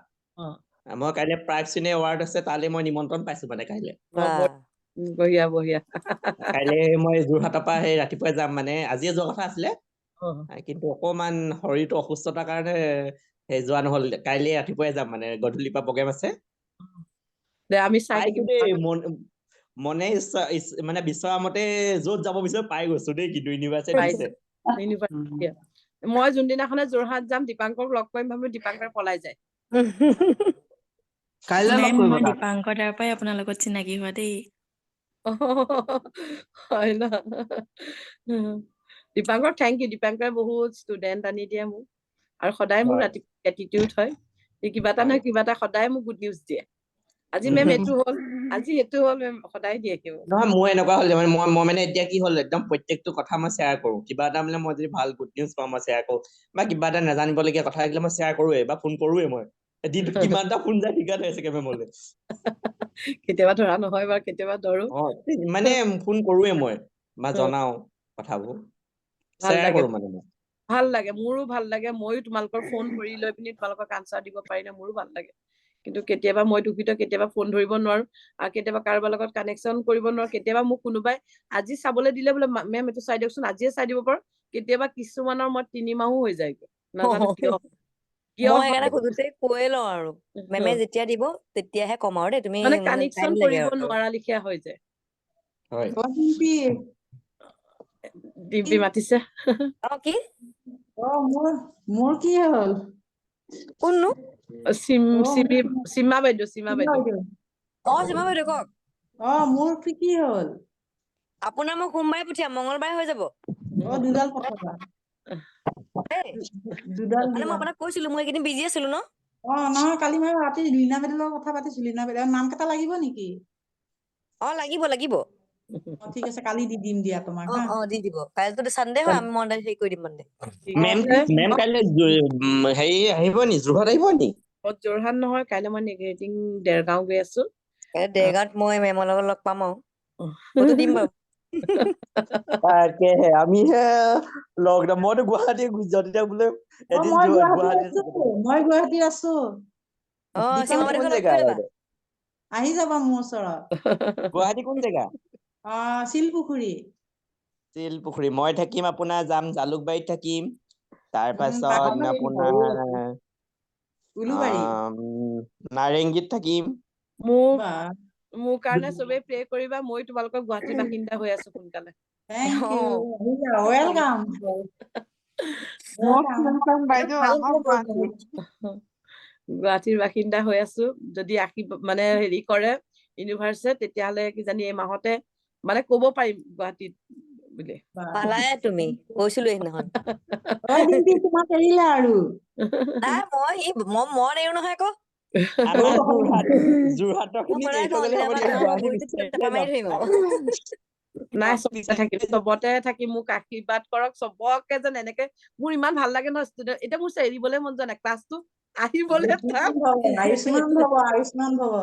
মই কাইলে প্ৰাগ চিনে এৱাৰ্ড আছে, তালে মই নিমন্ত্ৰণ পাইছো মানে কাইলে। বঢ়িয়া বঢ়িয়া। কাইলে মই যোৰহাটৰ পৰা সেই ৰাতিপুৱাই যাম, মানে আজিয়ে যোৱা কথা আছিলে কিন্তু অকমান শৰীৰটো অসুস্থতাৰ কাৰণে সেই যোৱা নহল। কাইলে ৰাতিপুৱাই যাম, মানে গধূলিৰ পৰা প্ৰগ্ৰেম আছে। আমি চাই থাকিম দেই মনে ইচ্ছা মানে বিচৰা মতে য'ত যাব বিচাৰো পাই গৈছো দেই, কিন্তু ইউনিভাৰ্চিটি দিছে। মই যোনদিনাখনে যোৰহাট যাম দীপাংকক লগ কৰিম ভাবি দীপাংকৰে পলাই যায়। মই দীপাংকৰ তাৰ পৰাই আপোনাৰ লগত চিনাকি হোৱা দেই। হয় ন। দীপাংকৰ থেংক ইউ, দীপাংকৰে বহুত ষ্টুডেন্ট আনি দিয়ে মোক, আৰু সদায় মোক ৰাতিপুৱা এটিটিউড হয়, কিবা এটা নহয় কিবা এটা সদায় মোক গুড নিউজ দিয়ে। আজি মেম এইটো হ'ল, আজি এইটো হ'ল, মেম সদায় দিয়ে কি নহয় মোৰ এনেকুৱা হ'ল মানে মই মানে এতিয়া কি হ'ল একদম প্ৰত্যেকটো কথা মই শ্বেয়াৰ কৰো। কিবা এটা মানে মই যদি ভাল গুড নিউজ পাওঁ মই শ্বেয়াৰ কৰো, বা কিবা এটা নাজানিবলগীয়া কথা থাকিলে মই শ্বেয়াৰ কৰোৱে বা ফোন কৰোৱে। মই দিনটোত কিমানটা ফোন যায় ঠিকাত আছে কেমে মোলে। কেতিয়াবা ধৰা নহয় বাৰু, কেতিয়াবা ধৰো। মানে ফোন কৰোৱে মই বা জনাও কথাবোৰ, শ্বেয়াৰ কৰো মানে মই। ভাল লাগে, মোৰো ভাল লাগে। ময়ো তোমালোকৰ ফোন ধৰি লৈ পিনি তোমালোকক আনচাৰ দিব পাৰিলে মোৰো ভাল লাগে। কিন্তু কেতিয়াবা মই দুখিত, কেতিয়াবা ফোন ধৰিব নোৱাৰো, আৰু কেতিয়াবা কাৰোবাৰ লগত কানেকশ্যন কৰিব নোৱাৰো। কেতিয়াবা মোক কোনোবাই আজি চাবলৈ দিলে বোলে মেম এইটো চাই দিয়কচোন, আজিয়ে চাই দিব পাৰো। কেতিয়াবা কিছুমানৰ মই 3 মাহো হৈ যায়গৈ, নাজানো কিয়। মই সেইকাৰণে খুদোতে কৈয়ে লওঁ আৰু মেমে যেতিয়া দিব তেতিয়াহে কম আৰু দেই, তুমি মানে টাইম কানেকশ্যন লাগে কৰিব আৰু। নোৱাৰা লিখীয়া হৈ যায়। ডিম্পি কি মাতিছে। কি মোৰ কি হ'ল? কোননো? সীমা বাইদেউ, সীমা বাইদেউ। সীমা বাইদেউ কওক। মোৰ কি হ'ল? আপোনাৰ মই সোমবাৰে পঠিয়াম, মংগলবাৰে হৈ যাব। দুডাল পঠাবা। দুডাল মানে মই দিবা। আপোনাক কৈছিলো মই এইকেইদিন বিজি আছিলো ন। নহয় কালি মই ৰাতি লীনা বাইদেউৰ লগত কথা পাতিছো। লীনা বাইদেউ নাম কেইটা লাগিব নেকি? লাগিব লাগিব। ঠিক আছে, কালি দি দিম দিয়া তোমাক। দি দিব। কাইলেতো চানডে হয়, আমি মনডে হেৰি কৰি দিম মনডে। মেম কাইলে হেৰি আহিব নি, যোৰহাট আহিব নি? যোৰহাট নহয়, কাইলৈ মই নেগেটিং দেৰগাঁও গৈ আছো। দেৰগাঁৱত মই মেমৰ লগত লগ পাম আৰু ফটো দিম বাৰু। তাকেহে আমিহে মইতো গুৱাহাটী তেতিয়া বোলে এদিন মই গুৱাহাটীত আছো। সীমা বাইদেউক লগ কৰি ল'বা। আহি যাবা মোৰ ওচৰত। গুৱাহাটী কোন জেগা? শিলপুখুৰী। শিলপুখুৰী। মই থাকিম আপোনাৰ যাম জালুকবাৰীত থাকিম, তাৰ পাছত আপোনাৰ উলুবাৰী। নাৰেংগীত থাকিম। মোৰ কাৰণে চবেই প্ৰে কৰিবা, মই তোমালোকৰ গুৱাহাটীৰ বাসিন্দা হৈ আছো সোনকালে। ৱেলকাম। গুৱাহাটীৰ বাসিন্দা হৈ আছো। যদি মানে হেৰি কৰে ইউনিভাৰ্চিটি, তেতিয়াহ'লে কিজানি এই মাহতে মানে কব পাৰিম গুৱাহাটীত বুলি। পালায়ে তুমি, কৈছিলো সেইদিনাখন। তোমাক এৰিলে আৰু। নাই মই নেৰো নহয় আকৌ। যোৰহাটৰ খিনিক এৰি থৈ গ'লে হ'ব নেকি? গুৱাহাটী বিচাৰিয়ে যাম। নাই চবতে থাকি মোক আশীৰ্বাদ কৰক, চবকে যেন এনেকে। মোৰ ইমান ভাল লাগে নহয় ষ্টুডেন্ট, এতিয়া মোৰ এৰিবলৈ মন যোৱা নাই ক্লাছটো। আহিবলৈ আয়ুষ্মান ভৱ।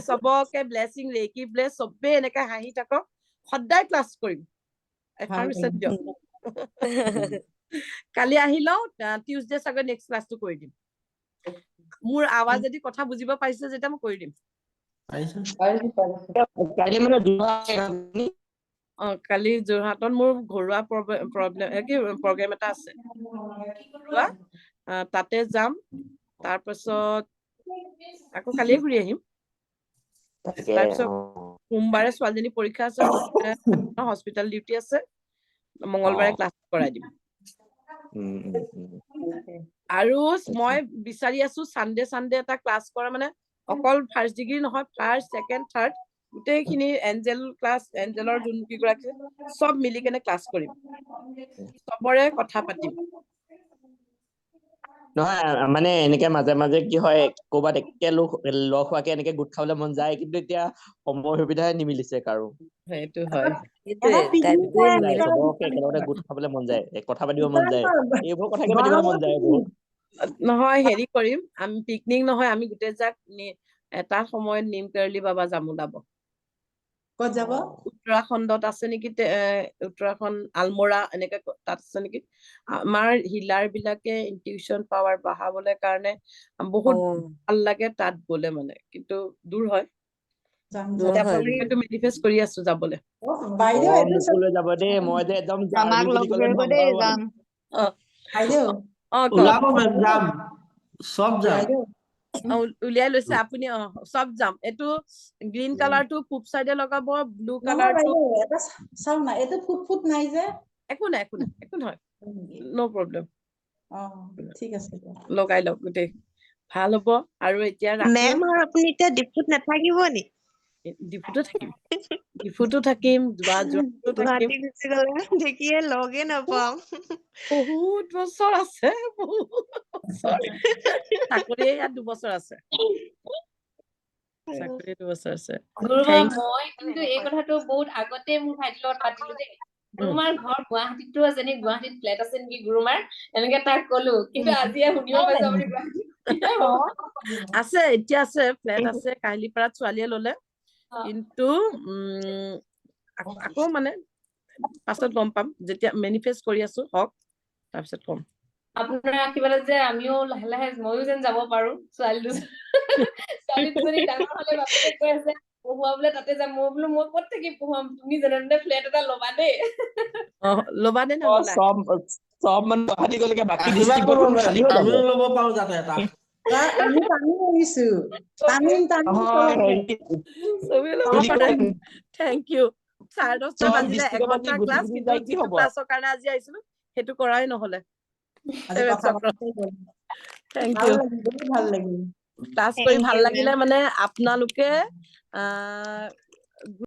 চবকে ব্লেছিং, ৰেকি ব্লেছ, চবেই এনেকে হাঁহি থাকক, সদায় ক্লাছ কৰিম। কালি আহি লওঁ, টিউজডে চাগৈ নেক্সট ক্লাছটো কৰি দিম। মোৰ আৱাজেদি কথা বুজিব পাৰিছে যেতিয়া মই কৰি দিম। কালি যোৰহাটত মোৰ ঘৰুৱা প্ৰগ্ৰেম এটা আছে, তাতে যাম। তাৰপাছত আকৌ কালিয়ে ঘূৰি আহিম। তাকে তাৰপিছত সোমবাৰে ছোৱালীজনী পৰীক্ষা আছে, হস্পিটেল ডিউটি আছে, মঙ্গলবাৰে ক্লাছ কৰাই দিম। আৰু মই বিচাৰি আছো চানডে এটা ক্লাছ কৰা, মানে অকল ফাৰ্ষ্ট ডিগ্ৰী নহয়, ফাৰ্ষ্ট ছেকেণ্ড থাৰ্ড গোটেইখিনি এঞ্জেলৰ যোন কেইগৰাকী চব মিলি কেনে ক্লাছ কৰিম, চবৰে কথা পাতিম। নহয় মানে এনেকে মাজে মাজে কি হয় ক'ৰবাত একে লগ হোৱাকে এনেকে গোট খাবলৈ মন যায়, কিন্তু এতিয়া সময় সুবিধাহে নিমিলিছে কাৰো। সেইটো হয়, চবকে একেলগতে গোট খাবলৈ মন যায়, কথা পাতিব মন যায়, এইবোৰ কথাকে পাতিবলৈ মন যায় বহুত। নহয় হেৰি কৰিম, আমি পিকনিক নহয়, আমি গোটেই যাক এটা সময়ত নিম কেৰলি বাবা যাম, ওলাব। ক'ত যাব? উত্তৰাখণ্ডত আছে নেকি, উত্তৰাখণ্ড আলমৰা এনেকে তাত আছে নেকি। আমাৰ হিলাৰ বিলাকে ইনটিউচন পাৱাৰ বঢ়াবলৈ কাৰণে বহুত ভাল লাগে তাত গলে, মানে কিন্তু দূৰ হয়। মেনিফেষ্ট কৰি আছো যাবলৈ। মোকো লৈ যাব দেই, মই যে একদম জাৰ্ণি বুলি ক'লে নাম্বাৰ 1। ওলাব মেম, যাম, চব যাম। উলিয়াই লৈছে আপুনি, চব যাম। এইটো গ্ৰীণ কালাৰটো পূব চাইডে লগাব, ব্লু কালাৰটো চাও না, এইটো ফুট নাই যে। একো নাই ন প্ৰব্লেম। ঠিক আছে, লগাই লওক গোটেই, ভাল হ'ব। আৰু এতিয়া মেম, আৰু আপুনি এতিয়া ডিপুত নাথাকিব নি? ডিপুটো থাকিম, ডিপুটো থাকিম, যোৱাটো থাকিম। গুচি গলে দেখিয়ে লগে নাপাম। বহুত বছৰ আছে, চাকৰি ইয়াত 2 বছৰ আছে, চাকৰি 2 বছৰ আছে। গুৰুমা, মই কিন্তু এই কথাটো বহুত আগতে মোৰ ভাইটিৰ লগত পাতিলো দেই। গুৰুমাৰ ঘৰ গুৱাহাটীতো আছে নেকি, গুৱাহাটীত ফ্লেট আছে নেকি গুৰুমাৰ, এনেকে তাক কলো, কিন্তু আজিয়ে শুনিব পাইছো আপুনি গুৱাহাটীত আছে, এতিয়া আছে, ফ্লেট আছে, কাহিলীপাৰাত ছোৱালীয়ে ললে। কিন্তু আকৌ মানে পাছত গম পাম, যেতিয়া মেনিফেষ্ট কৰি আছো হওক, তাৰপিছত কম। আপোনাৰ আশীৰ্বাদত যে আমিও লাহে লাহে ময়ো যেন যাব পাৰো, ছোৱালী দুজনী ডাঙৰ হলে বাপেকে কৈ আছে পঢ়ুৱাবলে তাতে যাম। মই বোলো মই ক'ত থাকি পঢ়ুৱাম, তুমি যেনে ফ্লেট এটা ল'বা দেই। ল'বা নে নল'লা? চব মানে গুৱাহাটী গলেকে বাকী আশীৰ্বাদ কৰিব, আমিও ল'ব পাৰো যাতে এটা। আমি তামিল আহিছো, থেংক ইউ। 10:30 বাজিলে, 1 ঘণ্টা ক্লাছ, কিন্তু যিটো ক্লাছৰ কাৰণে আজি আহিছিলো সেইটো কৰাই নহলে। Thank you. ভাল লাগিল, ক্লাছ কৰি ভাল লাগিলে, মানে আপোনালোকে